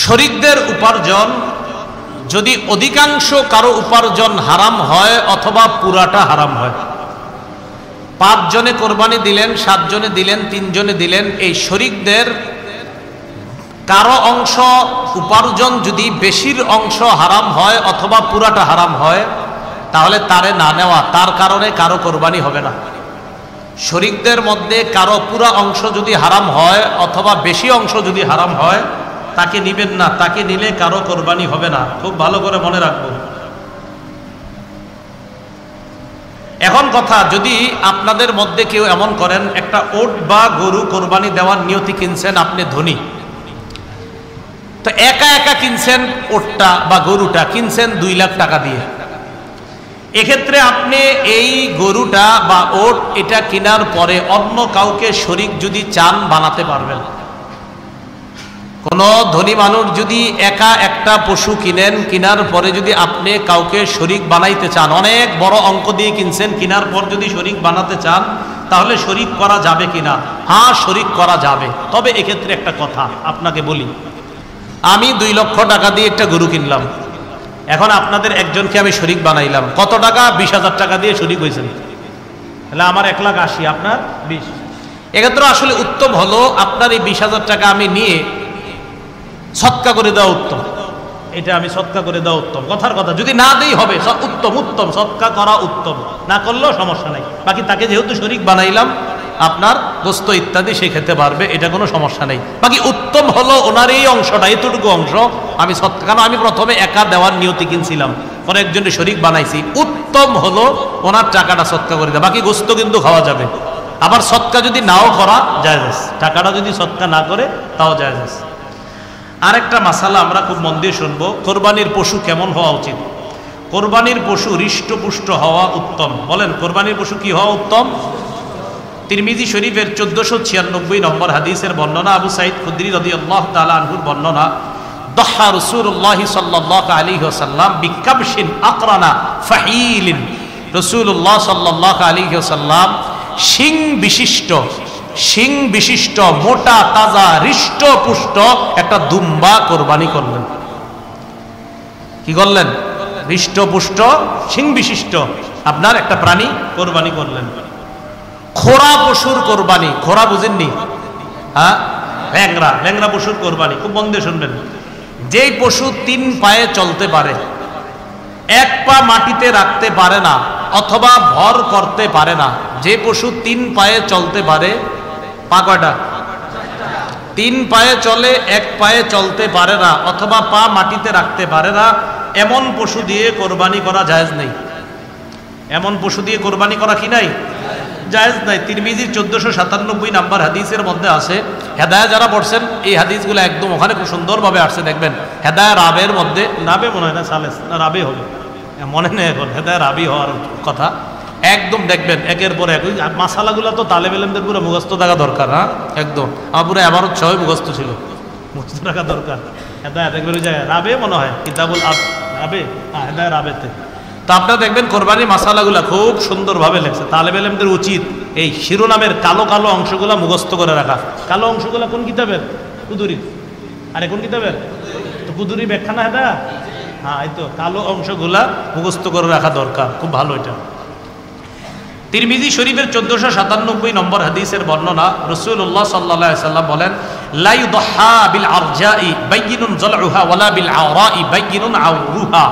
শরীকদের উপার্জন যদি অধিকাংশ কারো উপার্জন হারাম হয় অথবা পুরাটা হারাম হয়, 5 জনে কোরবানি দিলেন, 7 জনে দিলেন, 3 জনে দিলেন, এই শরীকদের কারো অংশ উপার্জন যদি বেশির অংশ হারাম হয় অথবা পুরাটা হারাম হয়, তাহলে তারে না নেওয়া, তার কারণে কারো কোরবানি হবে না। শরীকদের মধ্যে কারো পুরা অংশ যদি হারাম হয় অথবা বেশি অংশ যদি হারাম হয়, তাকে নিবেন না। তাকে নিলে কারো কোরবানি হবে না। খুব ভালো করে মনে রাখবো। এখন কথা, যদি আপনাদের মধ্যে কেউ এমন করেন, একটা ওট বা গরু কোরবানি দেওয়ার নিয়তি কিনছেন, আপনি ধনী, তো একা একা কিনছেন, ওটটা বা গরুটা কিনছেন 2 লাখ টাকা দিয়ে, এক্ষেত্রে আপনি এই গরুটা বা ওট এটা কেনার পরে অন্য কাউকে শরীক যদি চান, বানাতে পারবেন। কোন ধনী মানুষ যদি একা একটা পশু কিনেন, কেনার পরে যদি আপনি কাউকে শরীক বানাইতে চান, অনেক বড় অঙ্ক দিয়ে কিনছেন, কেনার পর যদি শরীক বানাতে চান, তাহলে শরীক করা যাবে কিনা? হ্যাঁ, শরীক করা যাবে। তবে এক্ষেত্রে একটা কথা আপনাকে বলি, আমি 2 লক্ষ টাকা দিয়ে একটা গরু কিনলাম, এখন আপনাদের একজনকে আমি শরীক বানাইলাম। কত টাকা? 20,000 টাকা দিয়ে শরীক হয়েছেন। তাহলে আমার 1,80,000, আপনার 20। এক্ষেত্রে আসলে উত্তম হলো আপনার এই 20,000 টাকা আমি নিয়ে সৎকা করে দেওয়া উত্তম। এটা আমি সৎকা করে দেওয়া উত্তম। কথার কথা, যদি না দেই হবে উত্তম, উত্তম সৎকা করা উত্তম, না করলেও সমস্যা নাই। বাকি তাকে যেহেতু শরীক বানাইলাম, আপনার গোস্ত ইত্যাদি সে খেতে পারবে, এটা কোনো সমস্যা নেই। বাকি উত্তম হলো ওনার এই অংশটা, এতটুকু অংশ আমি সৎকা, কারণ আমি প্রথমে একা দেওয়ার নিয়তি কিনছিলাম, কোনো একজনের শরীক বানাইছি, উত্তম হলো ওনার টাকাটা সৎকা করে দেয়, বাকি গোস্ত কিন্তু খাওয়া যাবে। আবার সৎকা যদি নাও করা জায়েজ আছে, টাকাটা যদি সৎকা না করে তাও জায়েজ আছে। আরেকটা মাসালা আমরা খুব মন দিয়ে শুনবো, কোরবানির পশু কেমন হওয়া উচিত? কোরবানির পশু হৃষ্টপুষ্ট হওয়া উত্তম। বলেন কোরবানির পশু কি হওয়া উত্তম? তিরমিজি শরীফের 1496 নম্বর হাদিসের বর্ণনা, আবু সাঈদ খুদরি রাদিয়াল্লাহু তাআলা আনহুর বর্ণনা, দহা রাসূলুল্লাহ সাল্লাল্লাহু আলাইহি ওয়াসাল্লাম বিকাবশিন আকরানা ফাহিলিন। রাসূলুল্লাহ সাল্লাল্লাহু আলাইহি ওয়াসাল্লাম শিং বিশিষ্ট মোটা তাজা হৃষ্টপুষ্ট একটা দুম্বা কোরবানি করলেন। কি করলেন? হৃষ্টপুষ্ট শিং বিশিষ্ট আপনার একটা প্রাণী কোরবানি করলেন। খোরা পশুর কোরবানি, খোরা বুঝেননি? হ্যাঁ, ল্যাংরা পশুর কোরবানি খুব মন দিয়ে শুনবেন। যেই পশু 3 পায়ে চলতে পারে, 1 পা মাটিতে রাখতে পারে না অথবা ভর করতে পারে না, যে পশু 3 পায়ে চলতে পারে, পা কয়টা? 3 পায়ে চলে, 1 পায়ে চলতে পারে না অথবা পা মাটিতে রাখতে পারে না, এমন পশু দিয়ে কোরবানি করা জায়েজ নেই। এমন পশু দিয়ে কোরবানি করা কি নাই? জায়েজ নাই। তিরমিজির 1497 নাম্বার হাদিসের মধ্যে আছে, হেদায়া যারা পড়ছেন এই হাদিসগুলো একদম ওখানে খুব সুন্দরভাবে আসছে, দেখবেন হেদায়া রাবের মধ্যে, রাবে মনে হয় না, সালেস না রাবে হবে, মনে নেই এখন, হেদায়া রাবি হওয়ার কথা। একদম দেখবেন একের পর এক মাসালাগুলো তো তালেব ইলমদের পুরো মুখস্থ থাকা দরকার। হ্যাঁ, একদম আমার পুরো এবারও 6 মুখস্থ ছিল, মুখস্থ থাকা দরকার। হেদায়া দেখবেন ওই জায়গায় রাবে মনে হয়, কিতাবুল রাবে, হেদায়া রাবেতে। তো আপনারা দেখবেন কোরবানির মাসালাগুলা খুব সুন্দরভাবে লেখছে। তালেব ইলমদের উচিত এই শিরোনামের কালো কালো অংশগুলা মুখস্থ করে রাখা। কালো অংশগুলা কোন কিতাবের? কুদুরির। আরে কোন কিতাবের? তো কুদুরি ব্যাখ্যা না হেদায়া? হ্যাঁ, এই তো কালো অংশগুলা মুখস্থ করে রাখা দরকার, খুব ভালো এটা। তিরমিজি শরীফের 1497 নম্বর হাদিসের বর্ণনা, রাসূলুল্লাহ সাল্লাল্লাহু আলাইহি সাল্লাম বলেন, লা ইউদহা বিল আরজাই বাইয়িনুন যালউহা ওয়ালা বিল আওরাই বাইয়িনুন আওরুহা।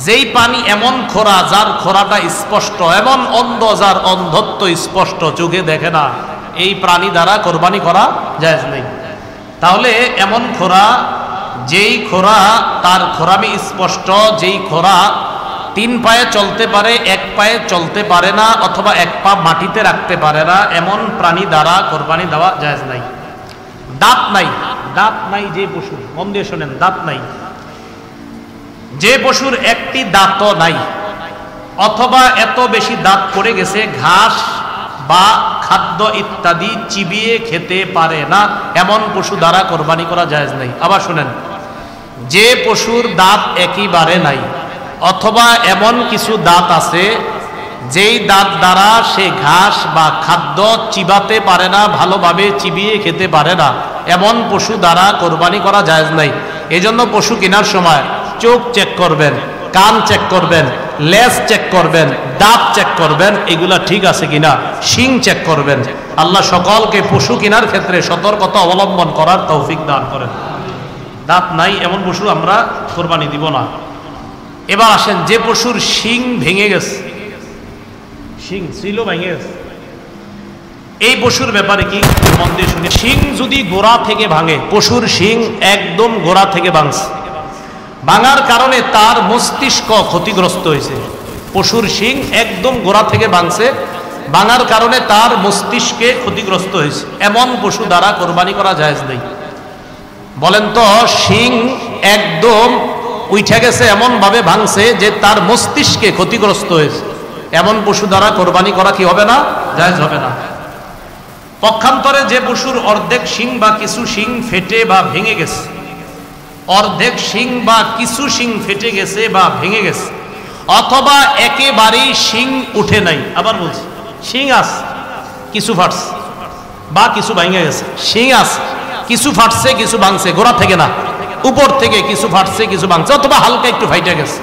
যেই পানি এমন খোরা যার খোরাটা স্পষ্ট, এমন অন্ধ যার অন্ধত্ব স্পষ্ট, চোখে দেখে না, এই প্রাণী দ্বারা কোরবানি করা জায়েজ নেই। তাহলে এমন খোরা, যেই খোরা তার খোরামি স্পষ্ট, যেই খোরা 3 পায়ে চলতে পারে, 1 পায়ে চলতে পারে না অথবা 1 পা মাটিতে রাখতে পারে না, এমন প্রাণী দ্বারা কোরবানি দেওয়া জায়েজ নাই। দাঁত নাই যে পশু, মন দিয়ে শোনেন, দাঁত নাই, যে পশুর একটি দাঁতও নাই অথবা এত বেশি দাঁত পড়ে গেছে ঘাস বা খাদ্য ইত্যাদি চিবিয়ে খেতে পারে না, এমন পশু দ্বারা কোরবানি করা জায়েজ নাই। আবার শুনেন, যে পশুর দাঁত একেবারে নাই অথবা এমন কিছু দাঁত আছে যেই দাঁত দ্বারা সে ঘাস বা খাদ্য চিবাতে পারে না, ভালোভাবে চিবিয়ে খেতে পারে না, এমন পশু দ্বারা কোরবানি করা জায়েজ নাই। এজন্য পশু কেনার সময় চোখ চেক করবেন, কান চেক করবেন, লেজ চেক করবেন, দাঁত চেক করবেন, এগুলা ঠিক আছে কিনা, শিং চেক করবেন। আল্লাহ সকলকে পশু কেনার ক্ষেত্রে সতর্কতা অবলম্বন করার তৌফিক দান করেন। দাঁত নাই এমন পশু আমরা কোরবানি দিব না। এবার আসেন, যে পশুর শিং ভেঙে গেছে, শিং ছিল ভেঙে গেছে, এই পশুর ব্যাপারে কি মন দিয়ে শুনে। শিং যদি গোড়া থেকে ভাঙে, পশুর শিং একদম গোড়া থেকে ভাঙছে, ভাঙার কারণে তার মস্তিষ্ক ক্ষতিগ্রস্ত হয়েছে। পশুর শিং একদম গোড়া থেকে ভাঙছে, ভাঙার কারণে তার মস্তিষ্কে ক্ষতিগ্রস্ত হয়েছে, এমন পশু দ্বারা কোরবানি করা জায়েজ নেই। বলেন তো, শিং একদম উঠে গেছে, এমন ভাবে ভাঙছে যে তার মস্তিষ্কে ক্ষতিগ্রস্ত হয়েছে, এমন পশু দ্বারা কোরবানি করা কি হবে না? জায়েজ হবে না। পক্ষান্তরে যে পশুর অর্ধেক শিং বা কিছু শিং ফেটে বা ভেঙে গেছে, অর্ধেক শিং বা কিছু শিং ফেটে গেছে বা ভেঙে গেছে, অথবা একেবারেই শিং উঠে নাই, আবার বলছি শিং আছে কিছু ফাটছে বা কিছু ভেঙে গেছে, শিং আছে কিছু ফাটছে কিছু ভাঙছে, গোড়া থেকে না, উপর থেকে কিছু ফাটছে কিছু ভাঙছে, অথবা হালকা একটু ফাইটে গেছে,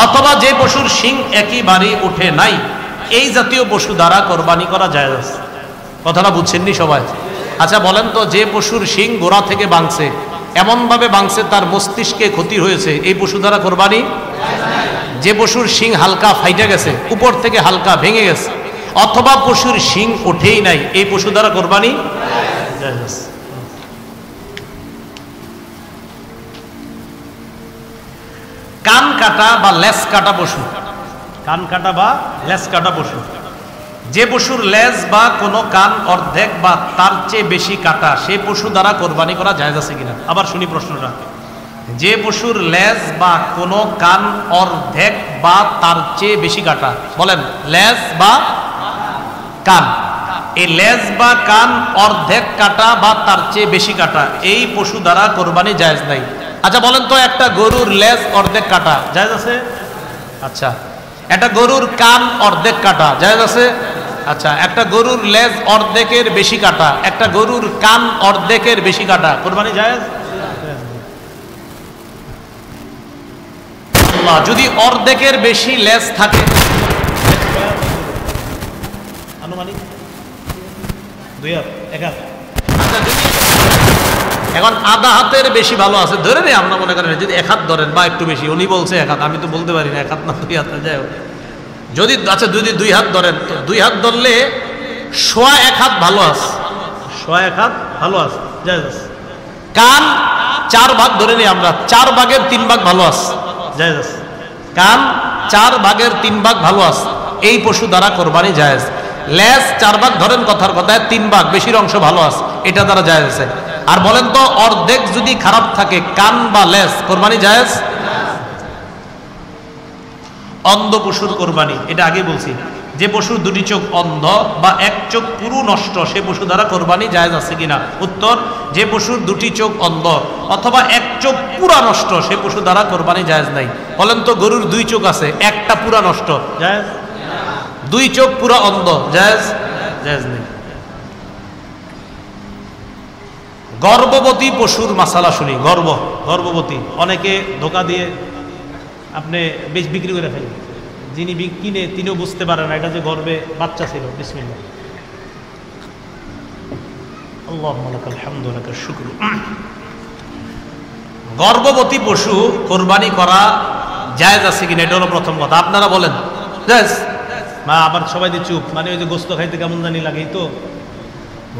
অথবা যে পশুর শিং একেবারেই উঠে নাই, এই জাতীয় পশু দ্বারা কোরবানি করা জায়েজ আছে। কথাটা বুঝছেননি সবাই? আচ্ছা বলেন তো, যে পশুর শিং গোড়া থেকে ভাঙছে, এমনভাবে ভাঙছে তার মস্তিষ্কে ক্ষতি হয়েছে, এই পশু দ্বারা কোরবানি? যে পশুর শিং হালকা ফাইটে গেছে, উপর থেকে হালকা ভেঙে গেছে, অথবা পশুর শিং ওঠেই নাই, এই পশু দ্বারা কোরবানি? কান কাটা কাটা বা লেজ কাটা পশু, কান কাটা বা লেজ কাটা পশু, যে পশুর লেজ বা কোনো কান অর্ধেক বা তার চেয়ে বেশি কাটা সে পশু দ্বারা কোরবানি করা জায়েজ আছে কিনা? আবার শুনি প্রশ্নটা। যে পশুর লেজ বা কোনো কান অর্ধেক বা তার চেয়ে বেশি কাটা, বলেন লেজ বা কান, এই লেজ বা কান অর্ধেক কাটা বা তার চেয়ে বেশি কাটা এই পশু দ্বারা কোরবানি জায়েজ নাই। আচ্ছা বলেন তো, একটা গরুর লেজ অর্ধেক কাটা জায়েজ আছে? আচ্ছা, একটা গরুর কান অর্ধেক কাটা জায়েজ আছে? আচ্ছা, একটা গরুর লেজ অর্ধেকের বেশি কাটা, একটা গরুর কান অর্ধেকের বেশি কাটা, কোরবানি জায়েজ? যদি অর্ধেকের বেশি লেজ থাকে, আনুমানিক 2 হাত 1 হাত, আচ্ছা যদি এখন আধা হাতের বেশি ভালো আছে ধরে নেই, আমরা মনে করেন যদি 1 হাত ধরেন বা একটু বেশি, উনি বলছে 1 হাত, আমি তো বলতে পারি না 1 হাত না 2 হাত, যাই হোক, যদি আচ্ছা যদি 2 হাত ধরেন, তো 2 হাত ধরলে সোয়া 1 হাত ভালো আছে, সোয়া 1 হাত ভালো আছে, জায়েজ আছে। কান 4 ভাগ ধরে নিই আমরা, 4 ভাগের 3 ভাগ ভালো আছে, জায়েজ আছে। কান 4 ভাগের 3 ভাগ ভালো আছে, এই পশু দ্বারা কোরবানি জায়েজ। লেজ 4 ভাগ ধরেন, কথার কথায় 3 ভাগ বেশির অংশ ভালো আছে, এটা দ্বারা জায়েজ আছে। আর বলেন তো, অর্ধেক যদি খারাপ থাকে কান বা লেজ, কোরবানি জায়েজ? অন্ধ পশুর কোরবানি, এটা আগে বলছি, যে পশুর 2টি চোখ অন্ধ বা 1 চোখ পুরো নষ্ট সে পশু দ্বারা কোরবানি জায়েজ আছে কিনা? উত্তর, যে পশুর 2টি চোখ অন্ধ অথবা 1 চোখ পুরা নষ্ট সে পশু দ্বারা কোরবানি জায়েজ নাই। বলেন তো, গরুর 2 চোখ আছে, একটা পুরা নষ্ট, জায়েজ? 2 চোখ পুরা অন্ধ, জায়েজ? জায়েজ নেই। গর্ভবতী পশুর মাসালা শুনি। গর্ভবতী, অনেকে ধোকা দিয়ে আপনি বেশ বিক্রি করে ফেলেন, যিনি কিনে তিনিও বুঝতে পারেন না এটা যে গর্ভে বাচ্চা ছিল। বিসমিল্লাহ, আল্লাহুম্মা লাকাল হামদু ওয়া লাকাশ শুকরু। গর্ভবতী পশু কোরবানি করা জায়েজ আছে কিনা, এটা হলো প্রথম কথা। আপনারা বলেন জায়েজ? মা আবার সবাই দিয়ে চুপ, মানে ওই যে গোস্ত খাইতে কেমন জানি লাগে, তো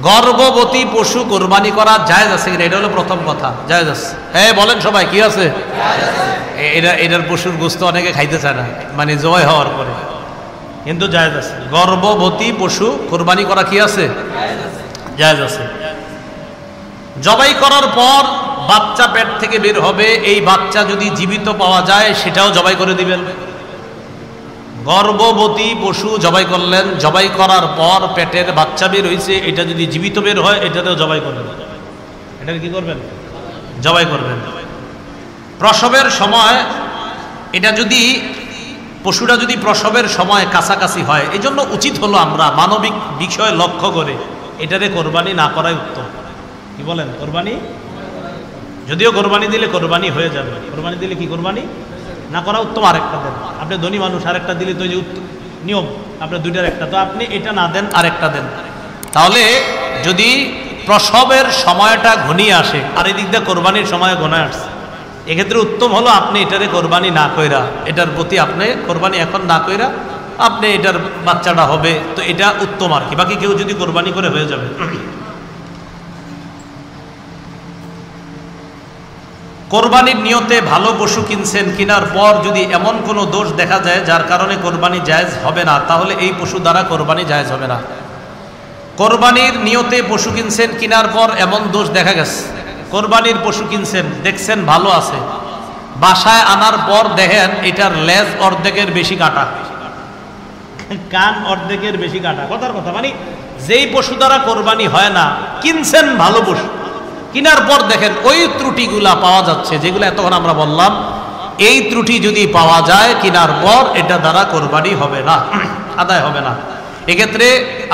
গর্ভবতী পশু কোরবানি করা জায়েজ আছে কিনা, এটা হলো প্রথম কথা। জায়েজ আছে? হ্যাঁ বলেন সবাই, কি আছে? এটার পশুর গোস্ত অনেকে খাইতে চায় না, মানে জয় হওয়ার পরে, কিন্তু জায়েজ আছে। গর্ভবতী পশু কোরবানি করা কি আছে? জায়েজ আছে। জবাই করার পর বাচ্চা পেট থেকে বের হবে, এই বাচ্চা যদি জীবিত পাওয়া যায় সেটাও জবাই করে দিবেন। গর্ভবতী পশু জবাই করলেন, জবাই করার পর পেটের বাচ্চা বের হয়েছে, এটা যদি জীবিত বের হয় এটাতেও জবাই করবেন। এটাকে কি করবেন? জবাই করবেন। প্রসবের সময় এটা যদি পশুটা যদি প্রসবের সময় কাছাকাছি হয়, এই জন্য উচিত হলো আমরা মানবিক বিষয় লক্ষ্য করে এটারে কোরবানি না করাই উত্তম। কি বলেন? কোরবানি, যদিও কোরবানি দিলে কোরবানি হয়ে যাবে, কোরবানি দিলে কি কোরবানি না করা উত্তম। আরেকটা দেন, আপনি ধনী মানুষ, আরেকটা দিলে তো যে নিয়ম আপনার 2টার একটা, তো আপনি এটা না দেন আরেকটা দেন, তাহলে যদি প্রসবের সময়টা ঘনিয়ে আসে আর এই দিক দিয়ে কোরবানির সময় ঘনায় আসছে, এক্ষেত্রে উত্তম হলো আপনি এটারে কোরবানি না কইরা, এটার প্রতি আপনি কোরবানি এখন না কইরা আপনি এটার বাচ্চাটা হবে, তো এটা উত্তম আর কি। বাকি কেউ যদি কোরবানি করে হয়ে যাবে। কোরবানির নিয়তে ভালো পশু কিনছেন, কেনার পর যদি এমন কোনো দোষ দেখা যায় যার কারণে কোরবানি জায়েজ হবে না, তাহলে এই পশু দ্বারা কোরবানি জায়েজ হবে না। কোরবানির নিয়তে পশু কিনছেন, কেনার পর এমন দোষ দেখা গেছে, কোরবানির পশু কিনছেন, দেখছেন ভালো আছে, বাসায় আনার পর দেখেন এটার লেজ অর্ধেকের বেশি কাটা, কান অর্ধেকের বেশি কাটা। কথার কথা, মানে যেই পশু দ্বারা কোরবানি হয় না, কিনছেন ভালো পশু, কেনার পর দেখেন ওই ত্রুটিগুলা পাওয়া যাচ্ছে যেগুলো এতক্ষণ আমরা বললাম, এই ত্রুটি যদি পাওয়া যায় কেনার পর, এটা দ্বারা কোরবানি হবে না, আদায় হবে না। এক্ষেত্রে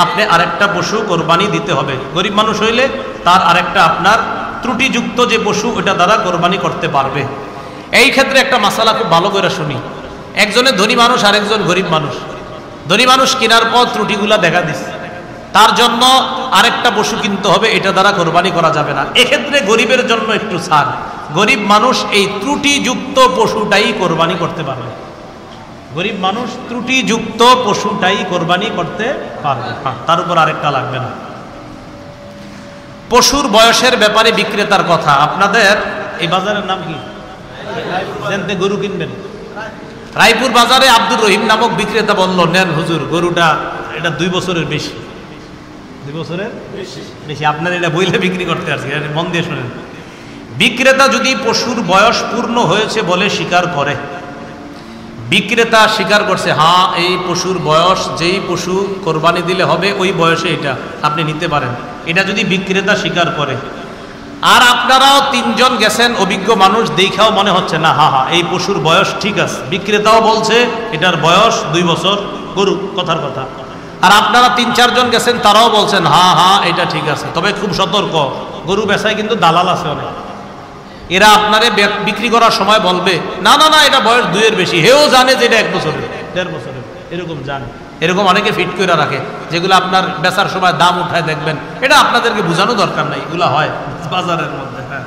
আপনি আরেকটা পশু কোরবানি দিতে হবে। গরিব মানুষ হইলে তার আরেকটা আপনার ত্রুটিযুক্ত যে পশু, ওটা দ্বারা কোরবানি করতে পারবে। এই ক্ষেত্রে একটা মাসালা খুব ভালো করে শুনি। একজনের ধনী মানুষ, আরেকজন গরিব মানুষ। ধনী মানুষ কেনার পর ত্রুটিগুলা দেখা দিচ্ছে, তার জন্য আরেকটা পশু কিনতে হবে, এটা দ্বারা কোরবানি করা যাবে না। এক্ষেত্রে গরিবের জন্য একটু ছাড়, গরিব মানুষ এই ত্রুটিযুক্ত পশুটাই কোরবানি করতে পারবে। গরিব মানুষ ত্রুটিযুক্ত পশুটাই কোরবানি করতে পারবে, তার উপর আরেকটা লাগবে না। পশুর বয়সের ব্যাপারে বিক্রেতার কথা। আপনাদের এই বাজারের নাম কি? গরু কিনবেন রায়পুর বাজারে আব্দুর রহিম নামক বিক্রেতা বলল, নেন হুজুর, গরুটা এটা 2 বছরের বেশি। 2 বছরের বেশি আপনার এটা বইলে বিক্রি করতে আসছে, মন দিয়ে শোনেন। বিক্রেতা যদি পশুর বয়স পূর্ণ হয়েছে বলে স্বীকার করে, বিক্রেতা স্বীকার করছে হ্যাঁ এই পশুর বয়স, যেই পশু কোরবানি দিলে হবে ওই বয়সে এটা আপনি নিতে পারেন, এটা যদি বিক্রেতা স্বীকার করে, আর আপনারাও 3 জন গেছেন অভিজ্ঞ মানুষ, দেখাও মনে হচ্ছে না হ্যাঁ এই পশুর বয়স ঠিক আছে, বিক্রেতাও বলছে এটার বয়স 2 বছর গরু, কথার কথা, আর আপনারা 3-4 জন গেছেন তারাও বলছেন হ্যাঁ এটা ঠিক আছে, তবে খুব সতর্ক, গরু বেচায় কিন্তু দালাল আছে অনেক, এরা আপনারে বিক্রি করার সময় বলবে না না না এটা বয়স 2 এর বেশি, হেও জানে যে এটা 1 বছরের 1.5 বছরের, এরকম জানে, এরকম অনেকে ফিট করে রাখে, যেগুলো আপনার বেচার সময় দাম উঠায় দেখবেন, এটা আপনাদেরকে বোঝানো দরকার নাই, এগুলো হয় বাজারের মধ্যে। হ্যাঁ,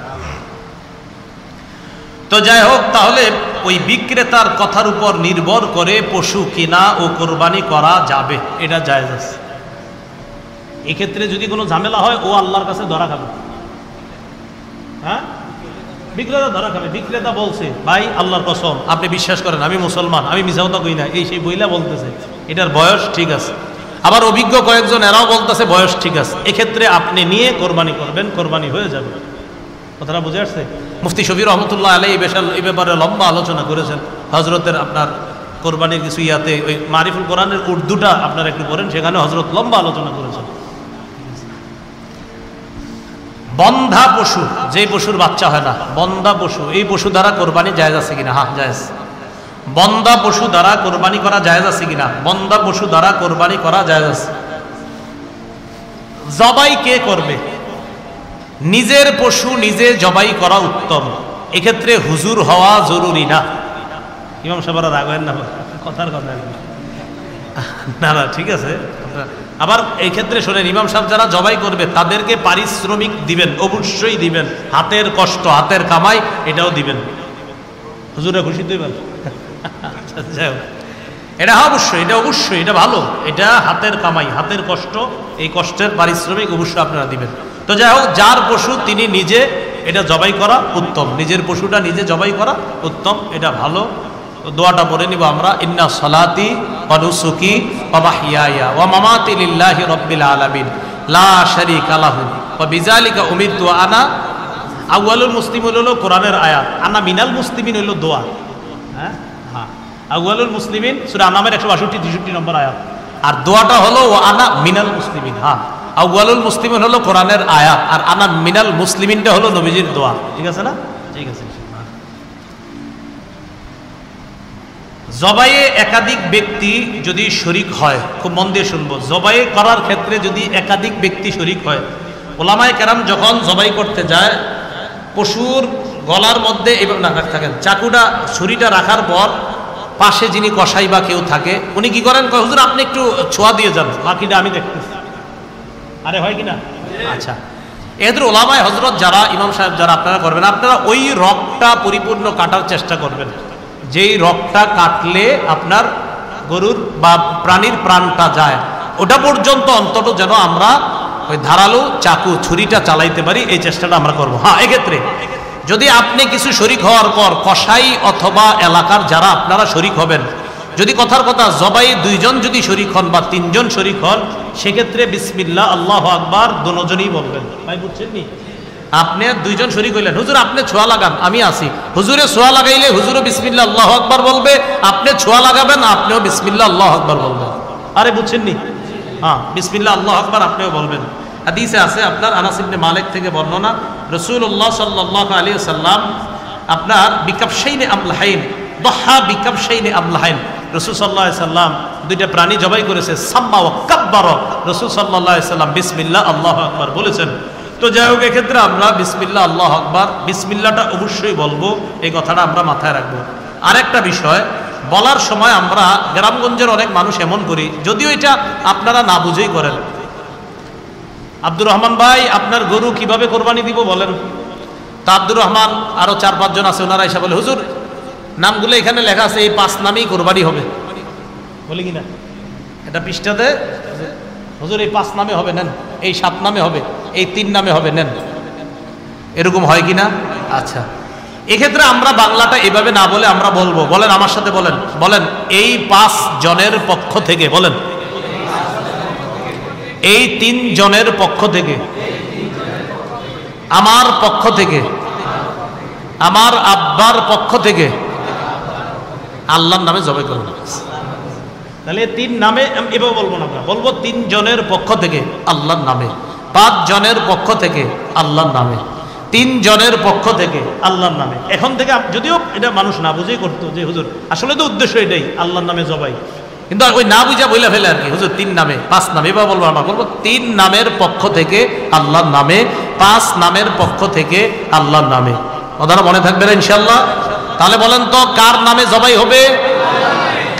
তো যাই হোক, তাহলে ওই বিক্রেতার কথার উপর নির্ভর করে পশু কিনা ও কোরবানি করা যাবে, এটা জায়েজ আছে। এক্ষেত্রে যদি কোনো ঝামেলা হয় ও আল্লাহর কাছে ধরা খাবে। হ্যাঁ, বিক্রেতা ধরা খাবে, বিক্রেতা বলছে ভাই আল্লাহর কসম আপনি বিশ্বাস করেন আমি মুসলমান, আমি মিছা কথা কই না, এই সেই বইলা বলতেছে এটার বয়স ঠিক আছে, আবার অভিজ্ঞ কয়েকজন এরাও বলতেছে বয়স ঠিক আছে, এক্ষেত্রে আপনি নিয়ে কোরবানি করবেন, কোরবানি হয়ে যাবে। কথাটা বুঝে আসছে? মুফতি শফি রহমতুল্লাহ আলাইহি এই ব্যাপারে লম্বা আলোচনা করেছেন। হজরতের আপনার কোরবানির কিছু ইয়াতে ওই মারিফুল কোরআনের উর্দুটা আপনারা একটু পড়েন, সেখানে হজরত লম্বা আলোচনা করেছেন। বন্ধা পশু, যে পশুর বাচ্চা হয় না, বন্ধা পশু, এই পশু দ্বারা কোরবানি জায়েজ আছে কিনা? হ্যাঁ জায়েজ। বন্ধা পশু দ্বারা কোরবানি করা জায়েজ আছে কিনা? বন্ধা পশু দ্বারা কোরবানি করা জায়েজ আছে। জবাই কে করবে? নিজের পশু নিজে জবাই করা উত্তম, এক্ষেত্রে হুজুর হওয়া জরুরি না। ইমাম সাহেবরা রাগবেন না, কথার কথা না না ঠিক আছে। আবার এই ক্ষেত্রে শোনেন, ইমাম সাহেব যারা জবাই করবে তাদেরকে পারিশ্রমিক দিবেন, অবশ্যই দিবেন, হাতের কষ্ট হাতের কামাই এটাও দিবেন। হুজুরা খুশি দিবেন, এটা অবশ্যই, এটা অবশ্যই, এটা ভালো, এটা হাতের কামাই হাতের কষ্ট, এই কষ্টের পারিশ্রমিক অবশ্যই আপনারা দিবেন। তো যাই হোক, যার পশু তিনি নিজে এটা জবাই করা উত্তম, নিজের পশুটা নিজে জবাই করা উত্তম, এটা ভালো। দোয়াটা পড়ে নিব আমরা, ইন্না সলাতি ওয়া নুসুকি ওয়া মাহইয়ায়া ওয়া মামাতি লিল্লাহি রাব্বিল আলামিন লা শারীকা লাহু ওয়া বিযালিকা উমিরতু আনা আউয়ালুল মুসলিমিন, হলো কোরআনের আয়াত, আনা মিনাল মুসলিমিন হলো দোয়া। হ্যাঁ হ্যাঁ, আউয়ালুল মুসলিমিন সূরা আনামের 162-63 নম্বর আয়াত, আর দোয়াটা হলো ওয়া আনা মিনাল মুসলিমিন। হ্যাঁ, আউয়ালুল মুসলিমিন হলো কোরআনের আয়াত, আর আনা মিনাল মুসলিমিনটা হলো নবীজির দোয়া। ঠিক আছে না? ঠিক আছে। জবাইয়ে একাধিক ব্যক্তি যদি শরিক হয়, খুব মন দিয়ে শুনবো, জবাই করার ক্ষেত্রে যদি একাধিক ব্যক্তি শরিক হয়, ওলামায়ে কেরাম যখন জবাই করতে যায় পশুর গলার মধ্যে এভাবে না থাকেন, চাকুটা ছুরিটা রাখার পর পাশে যিনি কসাই বা কেউ থাকে উনি কি করেন, হুজুর আপনি একটু ছোঁয়া দিয়ে যান, বাকিটা আমি দেখতেছি। আরে হয় কিনা? আচ্ছা, এদের ওলামায়ে হযরত যারা, ইমাম সাহেব যারা আপনারা করবেন, আপনারা ওই রগটা পরিপূর্ণ কাটার চেষ্টা করবেন, যেই রগটা কাটলে আপনার গরুর বা প্রাণীর প্রাণটা যায়, ওটা পর্যন্ত অন্তত যেন আমরা ওই ধারালো চাকু ছুরিটা চালাইতে পারি, এই চেষ্টাটা আমরা করব। হ্যাঁ, এক্ষেত্রে যদি আপনি কিছু শরিক হওয়ার পর কসাই অথবা এলাকার যারা আপনারা শরিক হবেন, যদি কথার কথা জবাই 2 জন যদি শরিক হন বা 3 জন শরিক হন, সেক্ষেত্রে বিসমিল্লাহ আল্লাহু আকবার দোনোজনই বলবেন। ভাই বুঝছেন নি? আপনি 2 জন শরিক হইলেন, হুজুর আপনি ছোঁয়া লাগান, আমি আসি, হুজুরে ছোঁয়া লাগাইলে হুজুরও বিসমিল্লাহ আল্লাহু আকবার বলবে, আপনি ছোঁয়া লাগাবেন আপনিও বিসমিল্লাহ আল্লাহু আকবার বলবেন। আরে বুঝছেন নি? হ্যাঁ, বিসমিল্লাহ আল্লাহু আকবার আপনিও বলবেন। হাদিসে আছে আপনার আনাস ইবনে মালিক থেকে বর্ণনা, রাসূলুল্লাহ সাল্লাল্লাহু আলাইহি ওয়াসাল্লাম আপনার বিকাবশাইনে আমলাহাইন, দহা বিকাবশাইনে আমলাহাইন, রাসূল সাল্লাল্লাহু আলাইহি ওয়াসাল্লাম 2টা প্রাণী জবাই করেছে, সাম্মা ওয়া কাব্বারা, রাসূল সাল্লাল্লাহু আলাইহি ওয়াসাল্লাম বিসমিল্লাহ আল্লাহু আকবার বলেছেন। তো যাই হোক, এক্ষেত্রে আমরা বিসমিল্লাহ আল্লাহু আকবার, বিসমিল্লাহটা অবশ্যই বলবো, এই কথাটা আমরা মাথায় রাখবো। আরেকটা বিষয়, বলার সময় আমরা গ্রামগঞ্জের অনেক মানুষ এমন করি, যদিও এটা আপনারা না বুঝেই করেন, আব্দুর রহমান ভাই আপনার গরু কিভাবে কোরবানি দিব বলেন। তা আব্দুর রহমান আরো 4-5 জন আছে, ওনারা এসে বলে হুজুর নামগুলো এখানে লেখা আছে, এই 5 নামেই কোরবানি হবে, বলি কিনা এটা পৃষ্ঠাতে, হুজুর এই 5 নামে হবে, নেন, এই 7 নামে হবে, এই 3 নামে হবে, নেন, এরকম হয় কিনা? আচ্ছা, এক্ষেত্রে আমরা বাংলাটা এভাবে না বলে আমরা বলবো, বলেন আমার সাথে বলেন, বলেন এই 5 জনের পক্ষ থেকে, বলেন এই 3 জনের পক্ষ থেকে, আমার পক্ষ থেকে, আমার আব্বার পক্ষ থেকে আল্লাহর নামে জবাই করব। তাহলে 3 নামে এভাবে বলবো না, আমরা বলবো 3 জনের পক্ষ থেকে আল্লাহর নামে, 5 জনের পক্ষ থেকে আল্লাহর নামে, 3 জনের পক্ষ থেকে আল্লাহর নামে। এখন থেকে যদিও এটা মানুষ না বুঝেই করতো যে হুজুর আসলে তো উদ্দেশ্য এটাই আল্লাহর নামে জবাই, কিন্তু ওই না বুঝা বইলা ফেলে আর কি, হুজুর 3 নামে 5 নামে এবার বলবো, আমরা বলবো 3 নামের পক্ষ থেকে আল্লাহর নামে, 5 নামের পক্ষ থেকে আল্লাহর নামে। ওনারা মনে থাকবে না ইনশাআল্লাহ? তাহলে বলেন তো কার নামে জবাই হবে?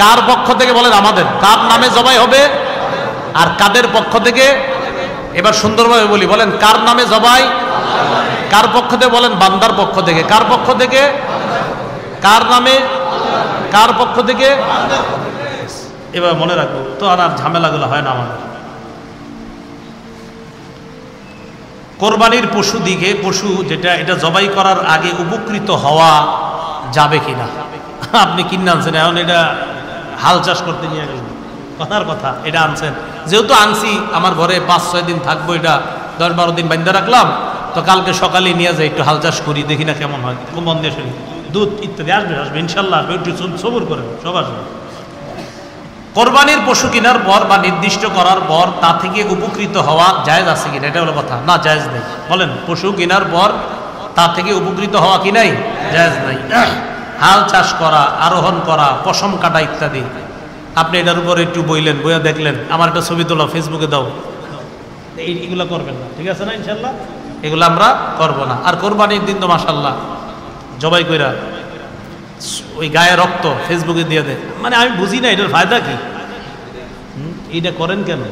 কার পক্ষ থেকে? বলেন আমাদের। কার নামে জবাই হবে আর কাদের পক্ষ থেকে? এবার সুন্দরভাবে বলি, বলেন কার নামে জবাই? কার পক্ষ থেকে? বলেন বান্দার পক্ষ থেকে। কার পক্ষ থেকে? কার নামে? কার পক্ষ থেকে? এবার মনে রাখবো তো, আর ঝামেলাগুলো হয় না আমাদের। কোরবানির পশু দিকে, পশু যেটা এটা জবাই করার আগে উপকৃত হওয়া যাবে কিনা? আপনি কিনে আনছেন, এখন এটা হাল চাষ করতে নিয়ে গেলেন, কথার কথা এটা আনছেন, যেহেতু আনছি আমার ঘরে 5-6 দিন থাকবো, এটা 10-12 দিন বান্ধা রাখলাম, তো কালকে সকালে নিয়ে যাই একটু হাল চাষ করি, দেখি না কেমন হয়, খুব মন দিয়ে শুনি, দুধ ইত্যাদি আসবে আসবে ইনশাল্লাহ আসবে, একটু সবুর করেন, সব আসবে। কোরবানির পশু কেনার পর বা নির্দিষ্ট করার পর তা থেকে উপকৃত হওয়া জায়েজ আছে কিনা, এটা হলো কথা। না, জায়েজ নেই। বলেন পশু কেনার পর তা থেকে উপকৃত হওয়া কি নাই? জায়েজ নাই। হাল চাষ করা, আরোহণ করা, পশম কাটা ইত্যাদি, আপনি এটার উপর একটু বইলেন, বইয়া দেখলেন, আমার একটা ছবি তোলা ফেসবুকে দাও, এইগুলো করবেন না, ঠিক আছে না ইনশাল্লাহ? এগুলো আমরা করবো না। আর কোরবানির দিন তো মাশাল্লাহ জবাই কইরা ওই গায়ে রক্ত ফেসবুকে দিয়ে দেয়, মানে আমি বুঝি না এটার ফায়দা কি, এইটা করেন কেন?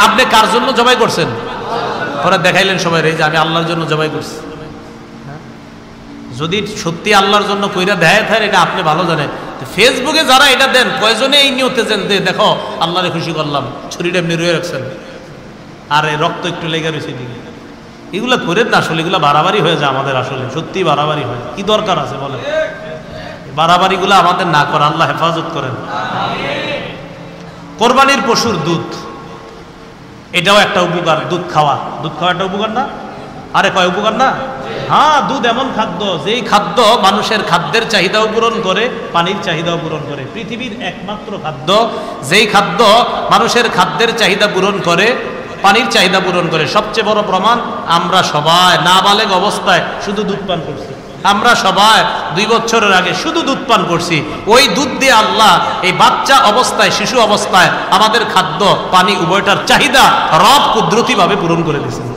আপনি কার জন্য জবাই করছেন? পরে দেখাইলেন সবাই যে আমি আল্লাহর জন্য জবাই করছি। যদি সত্যি আল্লাহর জন্য কইরা দেয় থাকে, এটা আপনি ভালো জানেন। ফেসবুকে যারা এটা দেন, কয়জনে এই নিয়তে দেন, দেখো আল্লাহরে খুশি করলাম, ছুরিটা এমনি রয়ে রাখছেন আর এই রক্ত একটু লেগে রয়েছে দিকে, এগুলো করেন না। আসলে এগুলো বাড়াবাড়ি হয়ে যায় আমাদের, আসলে সত্যি বাড়াবাড়ি হয়। কি দরকার আছে বলেন? বাড়াবাড়িগুলো আমাদের না করা, আল্লাহ হেফাজত করেন। কোরবানির পশুর দুধ, এটাও একটা উপকার। দুধ খাওয়া একটা উপকার না? আরে কয় উপকার না? হ্যাঁ, দুধ এমন খাদ্য, যেই খাদ্য মানুষের খাদ্যের চাহিদাও পূরণ করে, পানির চাহিদাও পূরণ করে। পৃথিবীর একমাত্র খাদ্য যেই খাদ্য মানুষের খাদ্যের চাহিদা পূরণ করে, পানির চাহিদা পূরণ করে। সবচেয়ে বড় প্রমাণ, আমরা সবাই নাবালেগ অবস্থায় শুধু দুধ পান করছি। আমরা সবাই 2 বছরের আগে শুধু দুধ পান করছি। ওই দুধ দিয়ে আল্লাহ এই বাচ্চা অবস্থায়, শিশু অবস্থায় আমাদের খাদ্য পানি উভয়টার চাহিদা রব কুদরতিভাবে পূরণ করে দিয়েছেন।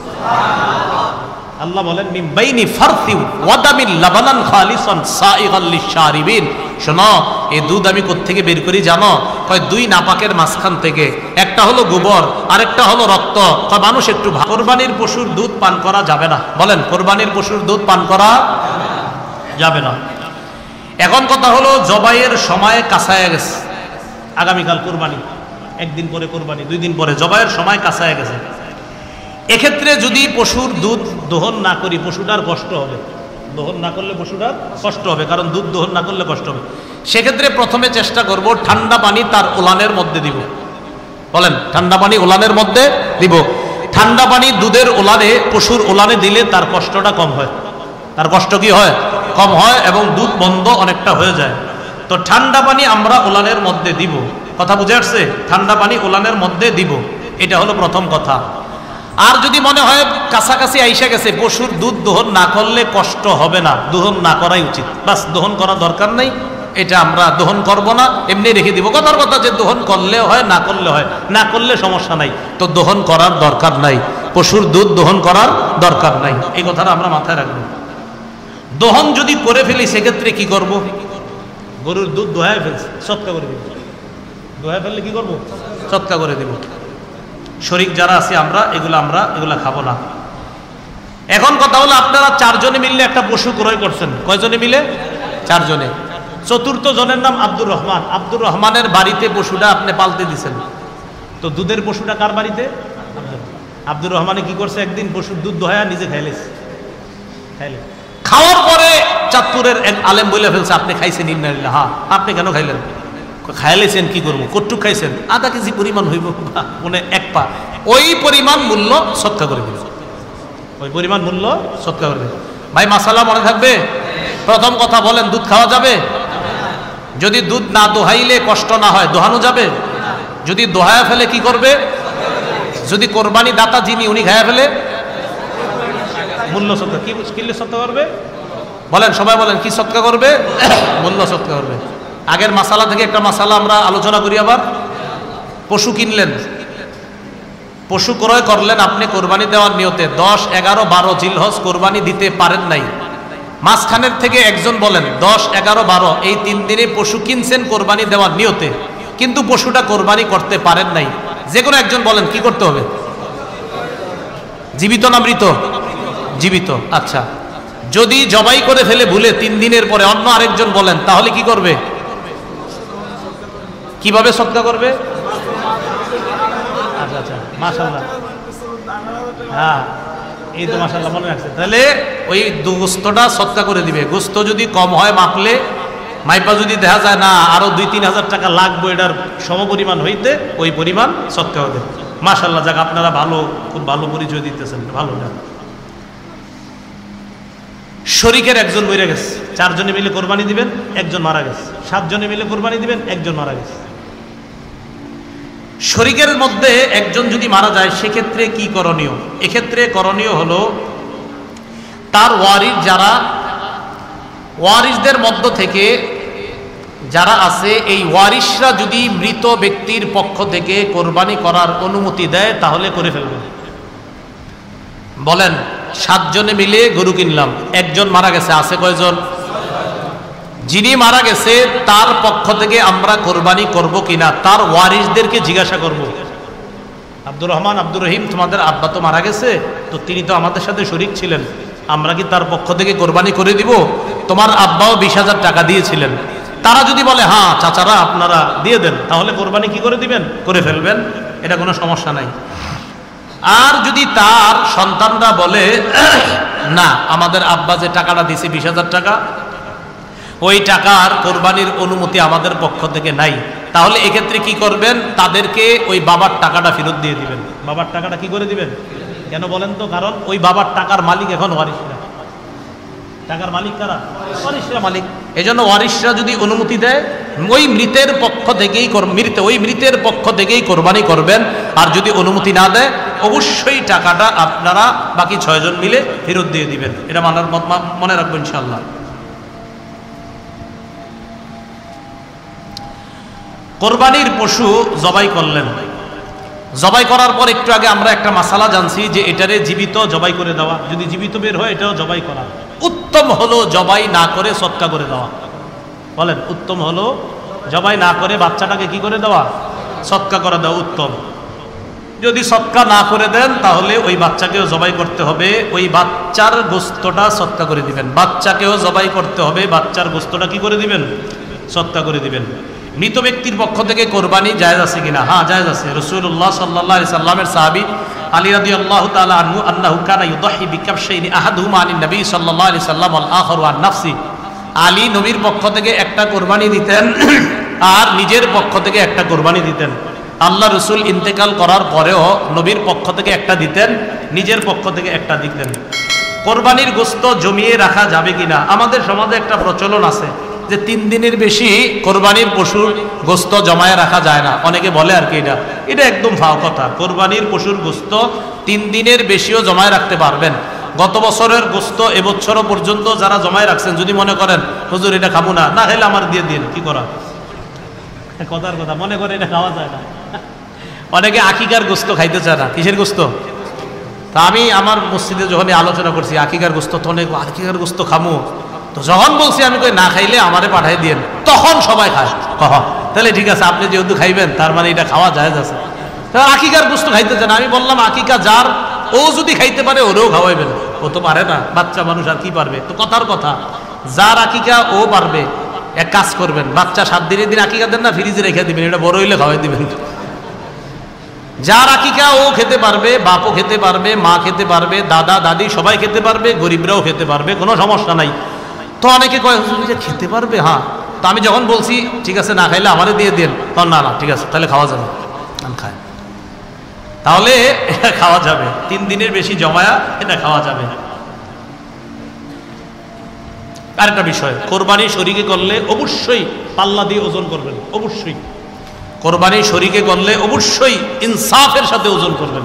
আল্লাহ বলেন মিন বাইনি ফারথি ওয়া দামিন লাবানান খালিসান সাইগাল লিশারিবিন। শোনো, এই দুধ আমি কোত্থেকে বের করি জানো? কয় 2 নাপাকের মাঝখান থেকে, একটা হলো গোবর, আরেকটা হলো রক্ত। কয় মানুষ একটু কোরবানির পশুর দুধ পান করা যাবে না। বলেন কোরবানির পশুর দুধ পান করা যাবে না। এখন কথা হলো, জবাইয়ের সময় কাছায় গেছে, আগামীকাল কোরবানি, 1 দিন পরে কোরবানি, 2 দিন পরে জবাইয়ের সময় কাছায় গেছে। এক্ষেত্রে যদি পশুর দুধ দহন না করি, পশুটার কষ্ট হবে। দহন না করলে পশুটার কষ্ট হবে, কারণ দুধ দহন না করলে কষ্ট হবে। সেক্ষেত্রে প্রথমে চেষ্টা করব ঠান্ডা পানি তার ওলানের মধ্যে দিব। বলেন ঠান্ডা পানি ওলানের মধ্যে দিব। ঠান্ডা পানি দুধের ওলানে, পশুর ওলানে দিলে তার কষ্টটা কম হয়। তার কষ্ট কি হয়? কম হয়, এবং দুধ বন্ধ অনেকটা হয়ে যায়। তো ঠান্ডা পানি আমরা ওলানের মধ্যে দিব। কথা বুঝে আসছে? ঠান্ডা পানি ওলানের মধ্যে দিব, এটা হলো প্রথম কথা। আর যদি মনে হয় কাছাকাছি আইসা গেছে, পশুর দুধ দহন না করলে কষ্ট হবে না, দহন না করাই উচিত, বাস দহন করা দরকার নেই, এটা আমরা দহন করব না, এমনি রেখে দিব। কথার কথা যে দহন করলে হয়, না করলে হয়, না করলে সমস্যা নাই, তো দহন করার দরকার নাই, পশুর দুধ দহন করার দরকার নাই, এই কথাটা আমরা মাথায় রাখবো। দহন যদি করে ফেলি, সেক্ষেত্রে কি করব? গরুর দুধ দোহায় ফেলছি, সৎকা করে দিব। দোহায় ফেললে কি করব? সৎকা করে দিব। শরীক যারা আছে আমরা এগুলা খাবো না। এখন কথা হলো, আপনারা 4 জনে মিললে একটা পশু ক্রয় করছেন। কয়জনে মিলে? 4 জনে। চতুর্থ জনের নাম আব্দুর রহমান। আব্দুর রহমানের বাড়িতে পশুটা আপনি পালতে দিছেন। তো দুধের পশুটা কার বাড়িতে? আব্দুর রহমানে কি করছে, একদিন পশুর দুধ দোহায়া নিজে খাইলেছে। খাইলেন। খাওয়ার পরে চাঁদপুরের এক আলেম বলে ফেলছে আপনি খাইছেন ইন্নালিল্লাহ। হ্যাঁ, আপনি কেন খাইলেন? খাইলেছেন কি করবো, কটুক খাইছেন? আধা কেজি পরিমাণ হইব, মানে এক পা, ওই পরিমাণ মূল্য সৎকা করে দিবে, ওই পরিমাণ মূল্য সৎকা করে দিবে। ভাই মাসালা মনে থাকবে? প্রথম কথা বলেন, দুধ খাওয়া যাবে? যদি দুধ না দোহাইলে কষ্ট না হয় দোহানো যাবে? যদি দোহায়া ফেলে কি করবে? যদি কোরবানি দাতা যিনি উনি খায়া ফেলে মূল্য সৎকা, কি কিনলে সৎকা করবে? বলেন, সবাই বলেন, কি সৎকা করবে? মূল্য সৎকা করবে। আগের মাসালা থেকে একটা মাসালা আমরা আলোচনা করি আবার। পশু কিনলেন, পশু ক্রয় করলেন আপনি কোরবানি দেওয়ার নিয়তে, 10, 11, 12 জিলহজ কোরবানি দিতে পারেন নাই। মাঝখানের থেকে একজন বলেন 10, 11, 12 এই 3 দিনে পশু কিনছেন কোরবানি দেওয়ার নিয়তে, কিন্তু পশুটা কোরবানি করতে পারেন নাই। যে কোনো একজন বলেন কি করতে হবে? জীবিত না মৃত? জীবিত। আচ্ছা, যদি জবাই করে ফেলে ভুলে 3 দিনের পরে অন্য আরেকজন বলেন, তাহলে কি করবে? কিভাবে সৎকা করবে? আচ্ছা আচ্ছা, মাশাআল্লাহ, হ্যাঁ এই তো মাশাআল্লাহ মনে রাখছে। তাহলে ওই গোস্তটা সৎকা করে দিবে। গোস্ত যদি কম হয় মাপলে, মাইপা যদি দেখা যায় না আরো 2-3 হাজার টাকা লাগবে এটার সমপরিমাণ হইতে, ওই পরিমাণ সৎকা হবে। মাশাআল্লাহ, যাক আপনারা ভালো, খুব ভালো পরিচয় দিতেছেন, ভালো না। শরীকের একজন মরে গেছে, 4 জনে মিলে কোরবানি দিবেন, একজন মারা গেছে। 7 জনে মিলে কোরবানি দিবেন, একজন মারা গেছে। শরীকের মধ্যে একজন যদি মারা যায় সেক্ষেত্রে কি করণীয়? এক্ষেত্রে করণীয় হলো তার ওয়ারিস যারা, ওয়ারিসদের মধ্য থেকে যারা আছে এই ওয়ারিসরা যদি মৃত ব্যক্তির পক্ষ থেকে কোরবানি করার অনুমতি দেয় তাহলে করে ফেলবেন। বলেন, 7 জনে মিলে গরু কিনলাম, একজন মারা গেছে, আছে কয়জন? যিনি মারা গেছে তার পক্ষ থেকে আমরা কোরবানি করব কিনা তার ওয়ারিসদেরকে জিজ্ঞাসা করব। আব্দুর রহমান, আব্দুর রহিম, তোমাদের আব্বা তো মারা গেছে, তো তিনি তো আমাদের সাথে শরীক ছিলেন, আমরা কি তার পক্ষ থেকে কোরবানি করে দিব? তোমার আব্বাও 20,000 টাকা দিয়েছিলেন। তারা যদি বলে হ্যাঁ চাচারা আপনারা দিয়ে দেন, তাহলে কোরবানি কি করে দিবেন? করে ফেলবেন, এটা কোনো সমস্যা নাই। আর যদি তার সন্তানরা বলে না আমাদের আব্বা যে টাকাটা দিয়েছে 20,000 টাকা, ওই টাকার কোরবানির অনুমতি আমাদের পক্ষ থেকে নাই, তাহলে এক্ষেত্রে কি করবেন? তাদেরকে ওই বাবার টাকাটা ফেরত দিয়ে দিবেন। বাবার টাকাটা কি করে দিবেন? কেন বলেন তো? কারণ ওই বাবার টাকার মালিক এখন ওয়ারিসরা। টাকার মালিক কারা? ওয়ারিসরা মালিক। এজন্য ওয়ারিসরা যদি অনুমতি দেয় ওই মৃতের পক্ষ থেকেই ওই মৃতের পক্ষ থেকেই কোরবানি করবেন। আর যদি অনুমতি না দেয় অবশ্যই টাকাটা আপনারা বাকি 6 জন মিলে ফেরত দিয়ে দিবেন। এটা মনে রাখবেন ইনশাআল্লাহ। কোরবানির পশু জবাই করলেন, জবাই করার পর একটু আগে আমরা একটা মাসালা জানছি যে এটারে জীবিত জবাই করে দেওয়া, যদি জীবিত বের হয় এটাও জবাই করা। উত্তম হলো জবাই না করে সৎকা করে দেওয়া। বলেন, উত্তম হলো জবাই না করে বাচ্চাটাকে কি করে দেওয়া? সৎকা করে দেওয়া উত্তম। যদি সৎকা না করে দেন তাহলে ওই বাচ্চাকেও জবাই করতে হবে, ওই বাচ্চার গোস্তটা সৎকা করে দিবেন। বাচ্চাকেও জবাই করতে হবে, বাচ্চার গোস্তটা কি করে দিবেন? সৎকা করে দিবেন। মৃত ব্যক্তির পক্ষ থেকে কোরবানি জায়েজ আছে কিনা? হ্যাঁ জায়েজ আছে। রাসূলুল্লাহ সাল্লাল্লাহু আলাইহি সাল্লামের সাহাবী আলী রাদিয়াল্লাহু তাআলা আনহু আন্নাহু কানা ইউদাহি বিকাবশাইনি আহাদুহুমা আনিন নবী সাল্লাল্লাহু আলাইহি সাল্লাম ওয়াল আখারু আন নাফসি। আলী নবীর পক্ষ থেকে একটা কোরবানি দিতেন আর নিজের পক্ষ থেকে একটা কোরবানি দিতেন। আল্লাহ রসুল ইন্তেকাল করার পরেও নবীর পক্ষ থেকে একটা দিতেন, নিজের পক্ষ থেকে একটা দিতেন। কোরবানির গোস্ত জমিয়ে রাখা যাবে কিনা? আমাদের সমাজে একটা প্রচলন আছে যে 3 দিনের বেশি কোরবানির পশুর গোস্ত জমায়ে রাখা যায় না। অনেকে বলে আর কি, এটা একদম ফাও কথা। কোরবানির পশুর গোস্ত 3 দিনের বেশিও জমায়ে রাখতে পারবেন। গত বছরের গোস্ত এবছরও পর্যন্ত যারা জমায়ে রাখছেন, যদি মনে করেন হুজুর এটা খাবো না, না খেলে আমার দিয়ে দিন, কি করা? কথার কথা, মনে করে এটা খাওয়া যায় না। অনেকে আকিকার গোস্ত খাইতে চায় না। কিসের গোস্ত? তা আমি আমার মসজিদে যখন আলোচনা করছি আকিকার গোস্ত, তো অনেক আকিকার গোস্ত খামো, তো যখন বলছি আমি কই না খাইলে আমারে পাঠাই দিয়েন, তখন সবাই খায়। তাহলে ঠিক আছে, আপনি যেহেতু খাইবেন তার মানে এটা খাওয়া জায়েজ আছে। আকিকার গোস্ত খাইতে চান, আমি বললাম আকিকা যার, ও যদি খাইতে পারে ওরেও খাওয়াইবেন। ও তো পারে না, বাচ্চা মানুষ আর কি পারবে? তো কথার কথা, যার আকিকা ও পারবে। এক কাজ করবেন, বাচ্চা 7 দিনের দিন আকিকা দেন না, ফ্রিজে রেখে দিবেন, এটা বড় হইলে খাওয়াই দিবেন। যার আকিকা ও খেতে পারবে, বাপও খেতে পারবে, মা খেতে পারবে, দাদা দাদি সবাই খেতে পারবে, গরিবরাও খেতে পারবে, কোনো সমস্যা নাই। তো অনেকে কয় হুজুর যে খেতে পারবে, হ্যাঁ। তো আমি যখন বলছি ঠিক আছে না খাইলে আমারে দিয়ে দেন, তখন না না ঠিক আছে তাহলে খাওয়া যাবে, আমি খাই, তাহলে এটা খাওয়া যাবে, 3 দিনের বেশি জমায়া এটা খাওয়া যাবে। আরেকটা বিষয়, কোরবানি শরীকে করলে অবশ্যই পাল্লা দিয়ে ওজন করবেন, অবশ্যই কোরবানি শরীকে করলে অবশ্যই ইনসাফের সাথে ওজন করবেন,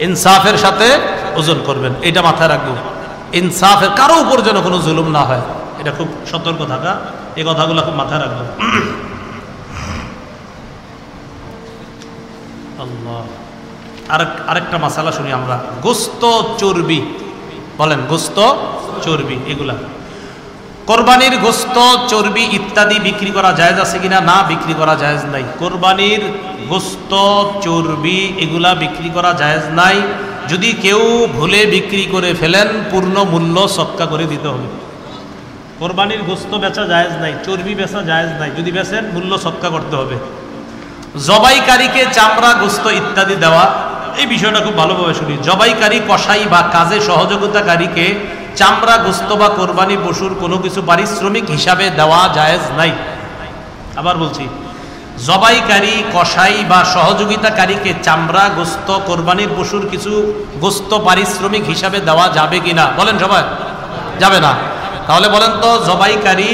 ইনসাফের সাথে ওজন করবেন, এটা মাথায় রাখবেন। ইনসাফের কারো উপর যেন কোনো জুলুম না হয়, এটা খুব সতর্ক থাকা, এই কথাগুলো খুব মাথায় রাখবেন। আল্লাহ, আরেকটা মাসালা শুনি আমরা, গোস্ত চর্বি, বলেন গোস্ত চর্বি, এগুলা কোরবানির গোস্ত চর্বি ইত্যাদি বিক্রি করা জায়েজ আছে কিনা? না, বিক্রি করা জায়েজ নাই। কোরবানির গোস্ত চর্বি এগুলা বিক্রি করা জায়েজ নাই। যদি কেউ ভুলে বিক্রি করে ফেলেন পূর্ণ মূল্য সদকা করে দিতে হবে। কোরবানির গোস্ত বেচা জায়েজ নাই, চর্বি বেচা জায়েজ নাই, যদি বেচেন মূল্য সদকা করতে হবে। জবাইকারীকে চামড়া গোস্ত ইত্যাদি দেওয়া, এই বিষয়টা খুব ভালোভাবে শুনি। জবাইকারী, কসাই বা কাজে সহযোগিতাকারীকে চামড়া গোস্ত বা কোরবানি পশুর কোনো কিছু পারিশ্রমিক হিসাবে দেওয়া জায়েজ নাই। আবার বলছি, জবাইকারী, কসাই বা সহযোগিতাকারীকে চামড়া গোস্ত কোরবানির পশুর কিছু গোস্ত পারিশ্রমিক হিসাবে দেওয়া যাবে কিনা? বলেন সবাই, যাবে না। তাহলে বলেন তো, জবাইকারী,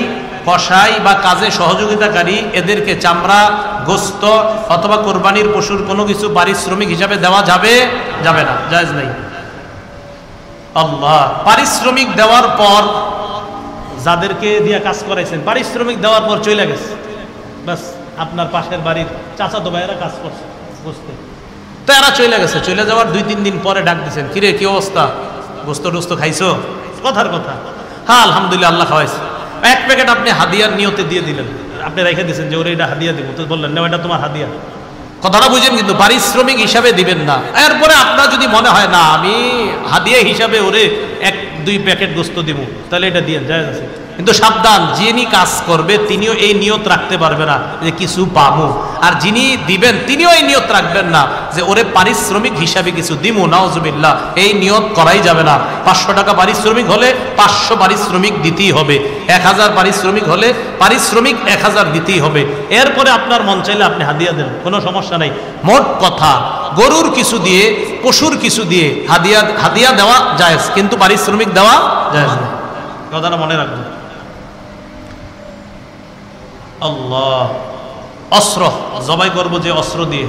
কসাই বা কাজে সহযোগিতাকারী এদেরকে চামড়া গোস্ত অথবা কোরবানির পশুর কোনো কিছু পারিশ্রমিক হিসাবে দেওয়া যাবে? যাবে না, জায়েজ নাই। আল্লাহ, পারিশ্রমিক দেওয়ার পর যাদেরকে দিয়ে কাজ করাইছেন, পারিশ্রমিক দেওয়ার পর চলে গেছে, বাস আপনার পাশের বাড়ির চাচাতো ভাইয়েরা কাজ করছে বুঝতে, তো এরা চলে গেছে, চলে যাওয়ার 2-3 দিন পরে ডাক দিচ্ছেন, কিরে কি অবস্থা, গোস্ত টোস্ত খাইছো? কথার কথা, হ্যাঁ আলহামদুলিল্লাহ আল্লাহ খাওয়াইছে। 1 প্যাকেট আপনি হাদিয়ার নিয়তে দিয়ে দিলেন, আপনি রেখে দিয়েছেন যে ওরে এটা হাদিয়া দিব, তো বললেন না এটা তোমার হাদিয়া, কথাটা বুঝেন, কিন্তু পারিশ্রমিক হিসাবে দিবেন না। এরপরে আপনার যদি মনে হয় না আমি হাদিয়া হিসাবে ওরে 1-2 প্যাকেট গোস্ত দিব, তাহলে এটা দিয়ে জায়েজ আছে। কিন্তু সাবধান, যিনি কাজ করবে তিনিও এই নিয়ত রাখতে পারবে না যে কিছু পাবো, আর যিনি দিবেন তিনিও এই নিয়ত রাখবেন না যে ওরে পারিশ্রমিক হিসাবে কিছু দিমু, নাউজুবিল্লাহ, এই নিয়ত করাই যাবে না। 500 টাকা পারিশ্রমিক হলে 500 পারিশ্রমিক দিতেই হবে, 1000 পারিশ্রমিক হলে পারিশ্রমিক 1000 দিতেই হবে। এরপরে আপনার মন চাইলে আপনি হাদিয়া দেন, কোনো সমস্যা নাই। মোট কথা, গরুর কিছু দিয়ে, পশুর কিছু দিয়ে হাদিয়া দেওয়া জায়েজ, কিন্তু পারিশ্রমিক দেওয়া জায়েজ না, কথাটা মনে রাখবেন। আল্লাহ, অস্ত্র জবাই করবো যে অস্ত্র দিয়ে,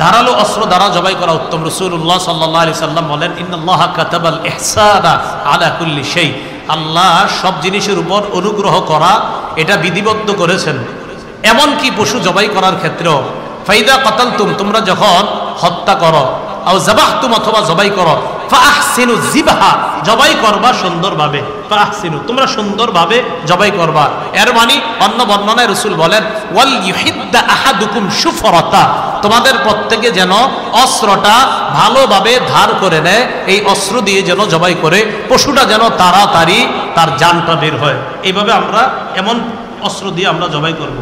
ধারালো অস্ত্র দ্বারা জবাই করা উত্তম। রাসূলুল্লাহ সাল্লাল্লাহু আলাইহি সাল্লাম বলেন, ইন্নাল্লাহা কাতাবাল ইহসানা আলা কুল্লি শাই, আল্লাহ সব জিনিসের উপর অনুগ্রহ করা এটা বিধিবদ্ধ করেছেন, এমনকি পশু জবাই করার ক্ষেত্রেও। ফাইদা কাতালতুম, তোমরা যখন হত্যা করো, আও যাবাহতুম, অথবা জবাই করো, ফাহসিনু যিবহা, জবাই করবা সুন্দরভাবে, ফাহসিনু, তোমরা সুন্দরভাবে জবাই করবা। এর মানে অন্য বর্ণনায় রাসূল বলেন, ওয়াল ইউহিদ্দা আহাদুকুম শুফরাতা, তোমাদের প্রত্যেকে যেন অস্ত্রটা ভালোভাবে ধার করে নেয়, এই অস্ত্র দিয়ে যেন জবাই করে, পশুটা যেন তাড়াতাড়ি তার জানটা বের হয়। এইভাবে আমরা এমন অস্ত্র দিয়ে আমরা জবাই করব।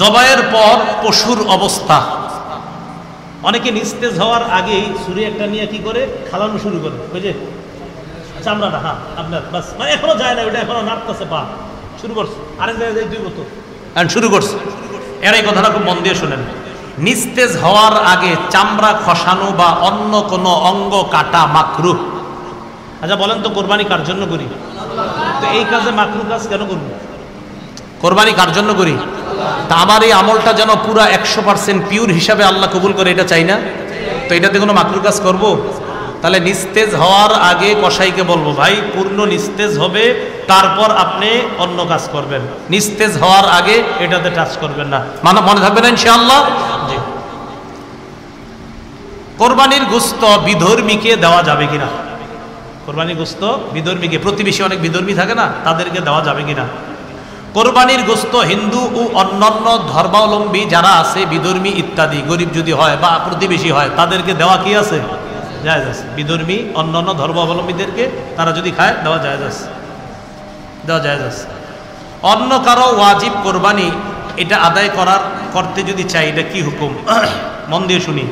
জবাইয়ের পর পশুর অবস্থা, অনেকে নিস্তেজ হওয়ার আগেই ছুরি একটা নিয়ে কি করে খালানো শুরু করে, ওই যে চামড়াটা, হ্যাঁ আপনার বাস, মানে এখনো যায় না, ওটা এখনো নাড়তেছে, পা শুরু করছে, আরেক জায়গায় 2 বছর শুরু করছে। এর এই কথাটা খুব মন দিয়ে শোনেন, নিস্তেজ হওয়ার আগে চামড়া খসানো বা অন্য কোনো অঙ্গ কাটা মাকরুহ। আচ্ছা বলেন তো, কোরবানি কার জন্য করি? তো এই কাজে মাকরুহ কাজ কেন করব? কোরবানি কার জন্য করি? তা আমার এই আমলটা যেন পুরা 100% পিওর হিসাবে আল্লাহ কবুল করে, এটা চাই না। তো এটাতে কোনো মাকরুহ কাজ করব? তাহলে নিস্তেজ হওয়ার আগে কসাইকে বলবো, ভাই পূর্ণ নিস্তেজ হবে, তারপর আপনি অন্য কাজ করবেন, নিস্তেজ হওয়ার আগে এটাতে টাচ করবেন না, মনে থাকবে না ইনশাআল্লাহ। জি। কোরবানির গোশত বিধর্মীকে দেওয়া যাবে কিনা? কোরবানির গোশত বিধর্মীকে, প্রতিবেশী অনেক বিধর্মী থাকে না, তাদেরকে দেওয়া যাবে কিনা? কোরবানির গোশত হিন্দু ও অন্যান্য ধর্মাবলম্বী যারা আছে, বিধর্মী ইত্যাদি, গরিব যদি হয় বা প্রতিবেশী হয়, তাদেরকে দেওয়া কি আছে? জায়েজ আছে। বিধর্মী অন্যান্য ধর্মাবলম্বীদেরকে তারা যদি খায়, দেওয়া জায়েজ আছে, দেওয়া জায়েজ আছে। অন্য কারো ওয়াজিব কোরবানি এটা আদায় করতে যদি চাই, এটা কি হুকুম? মন দিয়ে শুনি।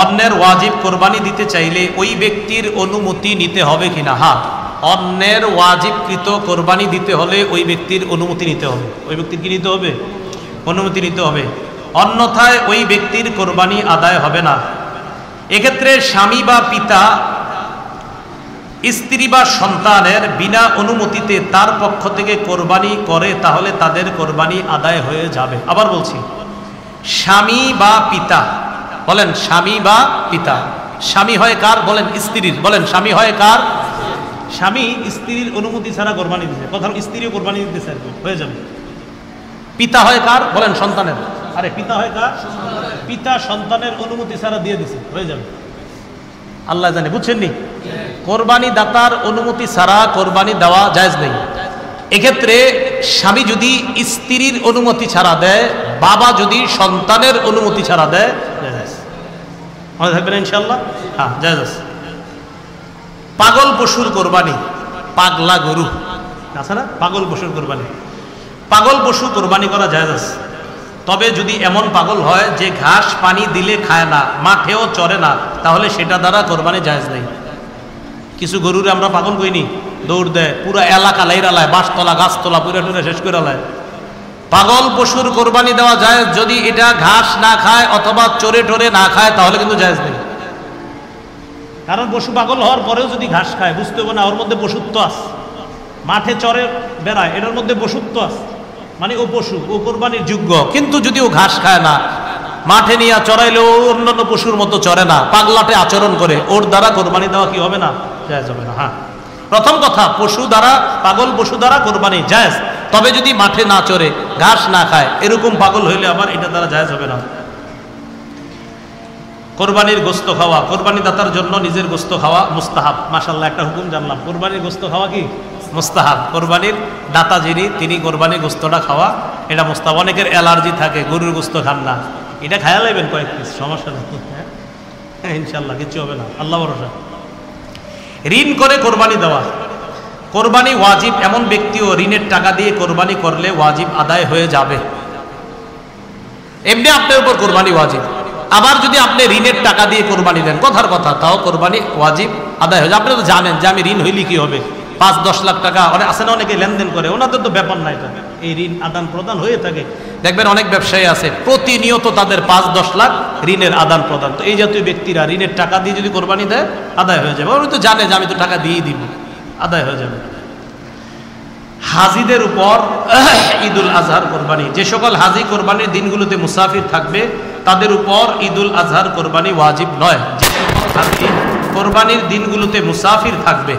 অন্যের ওয়াজিব কোরবানি দিতে চাইলে ওই ব্যক্তির অনুমতি নিতে হবে কিনা? হ্যাঁ, অন্যের ওয়াজিবকৃত কোরবানি দিতে হলে ওই ব্যক্তির অনুমতি নিতে হবে। ওই ব্যক্তির কি নিতে হবে? অনুমতি নিতে হবে, অন্যথায় ওই ব্যক্তির কোরবানি আদায় হবে না। এক্ষেত্রে স্বামী বা পিতা স্ত্রী বা সন্তানের বিনা অনুমতিতে তার পক্ষ থেকে কোরবানি করে, তাহলে তাদের কোরবানি আদায় হয়ে যাবে। আবার বলছি, স্বামী বা পিতা, বলেন স্বামী বা পিতা। স্বামী হয় কার? বলেন স্ত্রীর। বলেন স্বামী হয় কার? স্বামী স্ত্রীর অনুমতি ছাড়া কোরবানি দিতে, কথা স্ত্রীও কোরবানি দিতে চাইবে, হয়ে যাবে। পিতা হয় কার? বলেন সন্তানের। আরে পিতা হয় কার? পিতা সন্তানের অনুমতি ছাড়া দিয়ে দিছে, হয়ে যাবে। আল্লাহ জানে, বুঝছেননি? কোরবানি দাতার অনুমতি ছাড়া কোরবানি দেওয়া জায়েজ নেই। এক্ষেত্রে স্বামী যদি স্ত্রীর অনুমতি ছাড়া দেয়, বাবা যদি সন্তানের অনুমতি ছাড়া দেয়, জায়েজ। মনে থাকবেন ইনশাআল্লাহ? হ্যাঁ, জায়েজ। পাগল পশুর কোরবানি, পাগলা গরু আছে না, পাগল পশুর কোরবানি, পাগল পশু কোরবানি করা জায়েজ। তবে যদি এমন পাগল হয় যে ঘাস পানি দিলে খায় না, মাঠেও চরে না, তাহলে সেটা দ্বারা কোরবানি জায়েজ নেই। কিছু গরুরে আমরা পাগল কইনি, দৌড় দেয়, পুরো এলাকা লাইরালায়, বাঁশতলা গাছতলা পুরো টুরে শেষ করে লায়। পাগল পশুর কোরবানি দেওয়া জায়েজ যদি এটা ঘাস না খায় অথবা চরে টরে না খায়, তাহলে কিন্তু জায়েজ নেই। কারণ পশু পাগল হওয়ার পরেও যদি ঘাস খায়, বুঝতে হবে না ওর মধ্যে পশুত্ব আছে। মাঠে চরে বেড়ায়, এটার মধ্যে পশুত্ব আছে, মানে ও পশু, ও কোরবানির যোগ্য। কিন্তু যদি ও ঘাস খায় না, মাঠে নিয়ে চড়াইলেও অন্যান্য পশুর মতো চড়ে না, পাগলাটে আচরণ করে, ওর দ্বারা কোরবানি দেওয়া কি হবে না? জায়েজ হবে না। হ্যাঁ, প্রথম কথা, পশু দ্বারা, পাগল পশু দ্বারা কোরবানি জায়েজ। তবে যদি মাঠে না চড়ে, ঘাস না খায়, এরকম পাগল হইলে আবার এটা দ্বারা জায়েজ হবে না। কোরবানির গোস্ত খাওয়া, কোরবানি দাতার জন্য নিজের গোস্ত খাওয়া মুস্তাহাব। মাশাআল্লাহ, একটা হুকুম জানলাম, কোরবানির গোস্ত খাওয়া কি মুস্তাহাব। কোরবানির দাতা যিনি, তিনি কোরবানির গোস্তটা খাওয়া এটা মুস্তাহাব। অনেকের অ্যালার্জি থাকে, গরুর গোস্ত খান না, এটা খায়া লাইবেন কয়েক পিস, সমস্যা নেই, হ্যাঁ ইনশাআল্লাহ কিচ্ছু হবে না, আল্লাহ ভরসা। ঋণ করে কোরবানি দেওয়া, কোরবানি ওয়াজিব এমন ব্যক্তিও ঋণের টাকা দিয়ে কোরবানি করলে ওয়াজিব আদায় হয়ে যাবে। এমনি আপনার উপর কোরবানি ওয়াজিব, আবার যদি আপনি ঋণের টাকা দিয়ে কোরবানি দেন, কথার কথা, তাও কোরবানি ওয়াজিব আদায় হয়ে যাবে। আপনি তো জানেন যে আমি ঋণ হইলে কি হবে, 5-10 লাখ টাকা আছে না, অনেকে লেনদেন করে, ওনাদের তো ব্যাপার নাই, এটা এই ঋণ আদান প্রদান হয়ে থাকে। দেখবেন অনেক ব্যবসায়ী আছে প্রতিনিয়ত তাদের 5-10 লাখ ঋণের আদান প্রদান। তো এই জাতীয় ব্যক্তিরা ঋণের টাকা দিয়ে যদি কোরবানি দেয়, আদায় হয়ে যাবে। উনি তো জানে যে আমি তো টাকা দিয়েই দিব, আদায় হয়ে যাবে। হাজিদের উপর ঈদুল আজহার কোরবানি, যে সকল হাজি কোরবানির দিনগুলোতে মুসাফির থাকবে তাদের উপর ঈদুল আজহার কোরবানি ওয়াজিব নয়। যে সকল হাজি কোরবানির দিনগুলোতে মুসাফির থাকবে,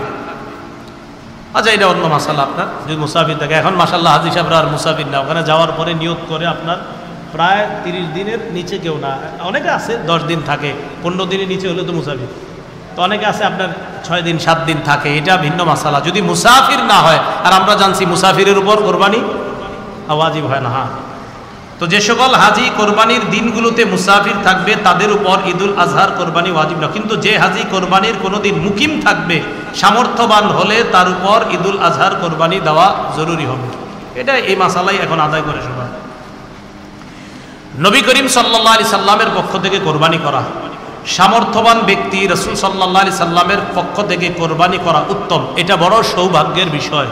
আচ্ছা এটা অন্য মাসালা, আপনার যদি মুসাফির থাকে, এখন মাশাআল্লাহ হাজি সাহেবরা আর মুসাফির না, ওখানে যাওয়ার পরে নিয়ত করে আপনার প্রায় 30 দিনের নিচে কেউ না, অনেকে আছে 10 দিন থাকে, 15 দিনের নিচে হলে তো মুসাফির। তো অনেকে আছে আপনার 6 দিন 7 দিন থাকে, এটা ভিন্ন মাসালা। যদি মুসাফির না হয়, আর আমরা জানছি মুসাফিরের উপর কোরবানি ওয়াজিব হয় না। হ্যাঁ, তো যে সকল হাজি কোরবানির দিনগুলোতে মুসাফির থাকবে তাদের উপর ঈদুল আজহার কোরবানি ওয়াজিব না। কিন্তু যে হাজি কোরবানির কোনোদিন মুকিম থাকবে, সামর্থ্যবান হলে তার উপর ঈদুল আজহার কোরবানি দেওয়া জরুরি হবে। এটা এই মাসালাই এখন আদায় করে সবাই। নবী করিম সাল্লাল্লাহু আলাইহি সাল্লামের পক্ষ থেকে কোরবানি করা, সামর্থ্যবান ব্যক্তি রাসূল সাল্লাল্লাহু আলাইহি সাল্লামের পক্ষ থেকে কোরবানি করা উত্তম, এটা বড় সৌভাগ্যের বিষয়।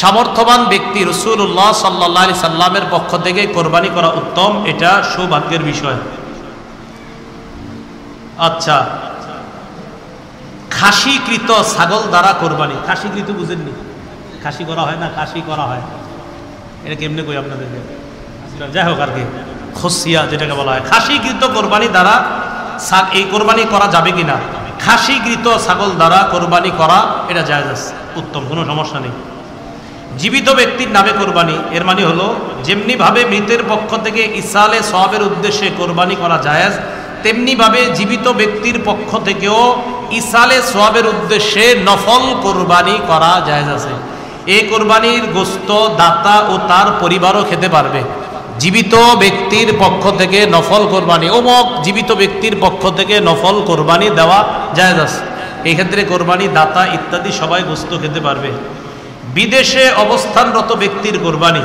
সামর্থ্যবান ব্যক্তি রাসূলুল্লাহ সাল্লাল্লাহু আলাইহি সাল্লামের পক্ষ থেকে কোরবানি করা উত্তম, এটা সৌভাগ্যের বিষয়। আচ্ছা, খাসিকৃত ছাগল দ্বারা কোরবানি, খাসিকৃত বুঝেননি? খাসি করা হয় না, খাসি করা হয়, এটা কেমনে কই আপনাদেরকে, যাই হোক আর কি, খসিয়া যেটাকে বলা হয়, খাসিকৃত কোরবানি দ্বারা এই কোরবানি করা যাবে কিনা? খাসিকৃত ছাগল দ্বারা কোরবানি করা এটা জায়েজ আছে, উত্তম, কোনো সমস্যা নেই। জীবিত ব্যক্তির নামে কোরবানি, এর মানে হলো যেমনিভাবে মৃতের পক্ষ থেকে ইসালে সওয়াবের উদ্দেশ্যে কোরবানি করা জায়েজ, তেমনিভাবে জীবিত ব্যক্তির পক্ষ থেকেও ইসালে সওয়াবের উদ্দেশ্যে নফল কোরবানি করা জায়েজ আছে। এই কোরবানির গোস্ত দাতা ও তার পরিবারও খেতে পারবে। জীবিত ব্যক্তির পক্ষ থেকে নফল কোরবানি, অমুক জীবিত ব্যক্তির পক্ষ থেকে নফল কোরবানি দেওয়া জায়েজ আছে। এই ক্ষেত্রে কোরবানি দাতা ইত্যাদি সবাই গোস্ত খেতে পারবে। বিদেশে অবস্থানরত ব্যক্তির কোরবানি,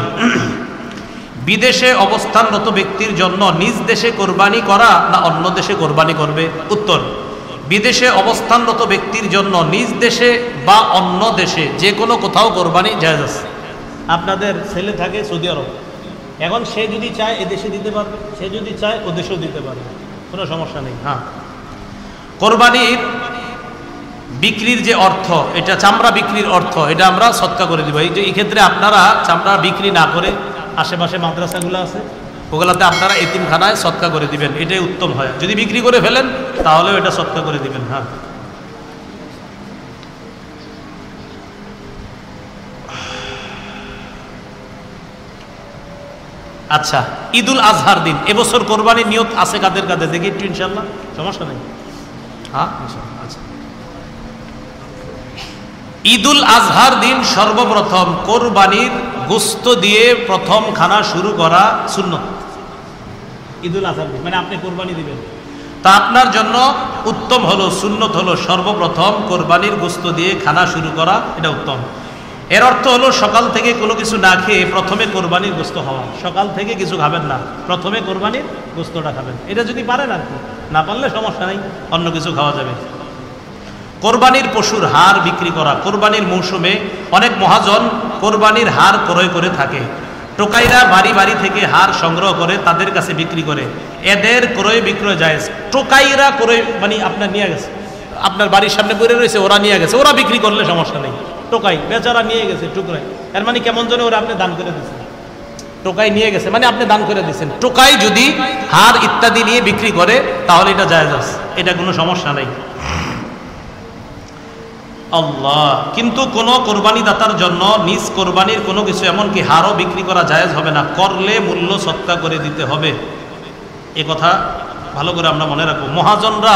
বিদেশে অবস্থানরত ব্যক্তির জন্য নিজ দেশে কোরবানি করা না অন্য দেশে কোরবানি করবে? উত্তর, বিদেশে অবস্থানরত ব্যক্তির জন্য নিজ দেশে বা অন্য দেশে যে কোনো কোথাও কোরবানি জায়েজ আছে। আপনাদের ছেলে থাকে সৌদি আরব, এখন সে যদি চায় এদেশে দিতে পারবে, সে যদি চায় ও দেশেও দিতে পারবে, কোনো সমস্যা নেই। হ্যাঁ, কোরবানির বিক্রির যে অর্থ, এটা চামড়া বিক্রির অর্থ, এটা আমরা সদকা করে দিব। এই ক্ষেত্রে আপনারা চামড়া বিক্রি না করে আশেপাশে মাদ্রাসাগুলো আছে ওগুলাতে আপনারা এতিমখানায় সদকা করে দিবেন, এটাই উত্তম হয়। যদি বিক্রি করে ফেলেন তাহলেও এটা সদকা করে দিবেন। হ্যাঁ, আচ্ছা, ঈদুল আজহার দিন এবছর কোরবানির নিয়ত আছে কাদের কাদের? দেখি একটু, ইনশাল্লাহ, সমস্যা নেই। হ্যাঁ, আচ্ছা, ঈদুল আজহার দিন সর্বপ্রথম কোরবানির গোশত দিয়ে প্রথম খানা শুরু করা সুন্নত। ঈদুল আজহার দিন মানে আপনি কোরবানি দিবেন, তা আপনার জন্য উত্তম হলো, সুন্নত হলো সর্বপ্রথম কোরবানির গোশত দিয়ে খানা শুরু করা, এটা উত্তম। এর অর্থ হলো সকাল থেকে কোনো কিছু না খেয়ে প্রথমে কোরবানির গোশত হওয়া। সকাল থেকে কিছু খাবেন না, প্রথমে কোরবানির গোশতটা খাবেন। এটা যদি পারেন আর কি, না পারলে সমস্যা নেই, অন্য কিছু খাওয়া যাবে। কোরবানির পশুর হাড় বিক্রি করা। কোরবানির মৌসুমে অনেক মহাজন কোরবানির হাড় ক্রয় করে থাকে। টোকাইরা বাড়ি বাড়ি থেকে হাড় সংগ্রহ করে তাদের কাছে বিক্রি করে, এদের ক্রয় বিক্রয় জায়েজ। টোকাইরা ক্রয় মানে আপনার নিয়ে গেছে, আপনার বাড়ির সামনে পড়ে রয়েছে, ওরা নিয়ে গেছে, ওরা বিক্রি করলে সমস্যা নেই। টোকাই বেচারা নিয়ে গেছে টুকরায়, এর মানে কেমন জন্য ওরা আপনি দান করে দিচ্ছেন। টোকাই নিয়ে গেছে মানে আপনি দান করে দিচ্ছেন। টোকাই যদি হাড় ইত্যাদি নিয়ে বিক্রি করে তাহলে এটা জায়েজ আছে, এটা কোনো সমস্যা নেই। আল্লাহ, কিন্তু কোন কোরবানি দাতার জন্য নিজ কোরবানির কোনো কিছু এমনকি হাড়ও বিক্রি করা জায়েজ হবে না, করলে মূল্য সৎকা করে দিতে হবে। এ কথা ভালো করে আমরা মনে রাখবো। মহাজনরা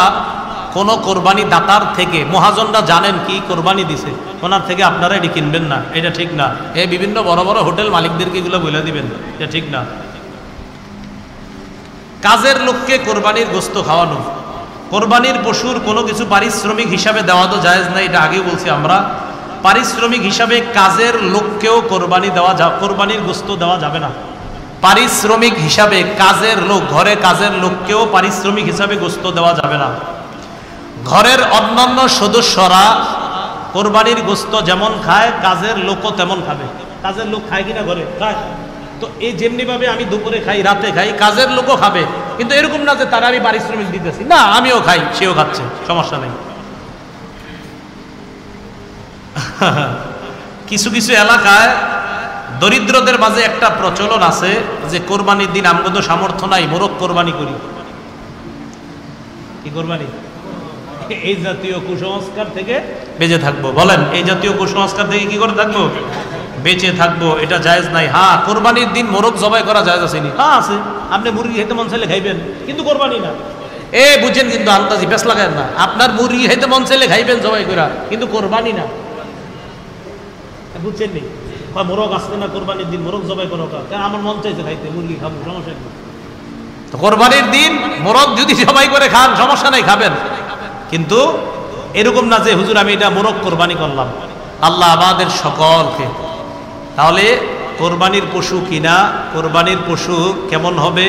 কোনো কোরবানি দাতার থেকে, মহাজনরা জানেন কি কোরবানি দিছে, ওনার থেকে আপনারা এটি কিনবেন না, এটা ঠিক না। এই বিভিন্ন বড় বড় হোটেল মালিকদেরকে এগুলো বলে দিবেন, এটা ঠিক না। কাজের লোককে কোরবানির গোশত খাওয়ানো। কোরবানির পশুর কোনো কিছু পারিশ্রমিক হিসাবে দেওয়া তো জায়েজ নাই, এটা আগেও বলছি আমরা। পারিশ্রমিক হিসাবে কাজের লোককেও কোরবানি দেওয়া, কোরবানির গোশত দেওয়া যাবে না। পারিশ্রমিক হিসাবে কাজের লোক, ঘরে কাজের লোককেও পারিশ্রমিক হিসাবে গোশত দেওয়া যাবে না। ঘরের অন্যান্য সদস্যরা কোরবানির গোশত যেমন খায় কাজের লোকও তেমন খাবে। কাজের লোক খায় কিনা ঘরে? খায়। তো এই যেমনিভাবে আমি দুপুরে খাই, রাতে খাই, কাজের লোকও খাবে, কিন্তু এরকম না যে তারা আমি পারিশ্রমিক দিতেছি, না, আমিও খাই, সেও খাচ্ছে, সমস্যা নেই। কিছু কিছু এলাকায় দরিদ্রদের মাঝে একটা প্রচলন আছে যে কোরবানির দিন আমগো তো সামর্থ্য নাই, মোরগ কোরবানি করি। কি কোরবানি? এই জাতীয় কুসংস্কার থেকে বেঁচে থাকবো। বলেন, এই জাতীয় কুসংস্কার থেকে কি করে থাকবো? বেঁচে থাকবো, এটা জায়েজ নাই। হ্যাঁ, কোরবানির দিন মোরগ জবাই করা জায়েজ আছে নি? হ্যাঁ আছে। আপনি মুরগি খেতে মন চাইলে খাইবেন, কিন্তু কোরবানি না। এ বুঝছেন, কিন্তু আন্দাজি বেশ লাগায় না। আপনার মুরগি খাইতে মন চাইলে খাইবেন জবাই করা, কিন্তু কোরবানি না। বুঝছেন নি? মোরগ আসবে না কোরবানির দিন, মোরগ জবাই করো, আমার মন চাইছে খাইতে, মুরগি খাবো, সমস্যা নেই। তো কোরবানির দিন মোরগ যদি জবাই করে খান সমস্যা নেই, খাবেন, কিন্তু এরকম না যে হুজুর আমি এটা মোরগ কোরবানি করলাম। আল্লাহ আমাদের সকলকে, তাহলে কোরবানির পশু কিনা, কোরবানির পশু কেমন হবে,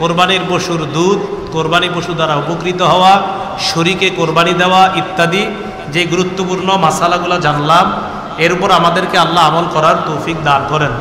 কোরবানির পশুর দুধ, কোরবানি পশু দ্বারা উপকৃত হওয়া, শরীকে কোরবানি দেওয়া ইত্যাদি যে গুরুত্বপূর্ণ মাসালাগুলো জানলাম, এর উপর আমাদেরকে আল্লাহ আমল করার তৌফিক দান করেন।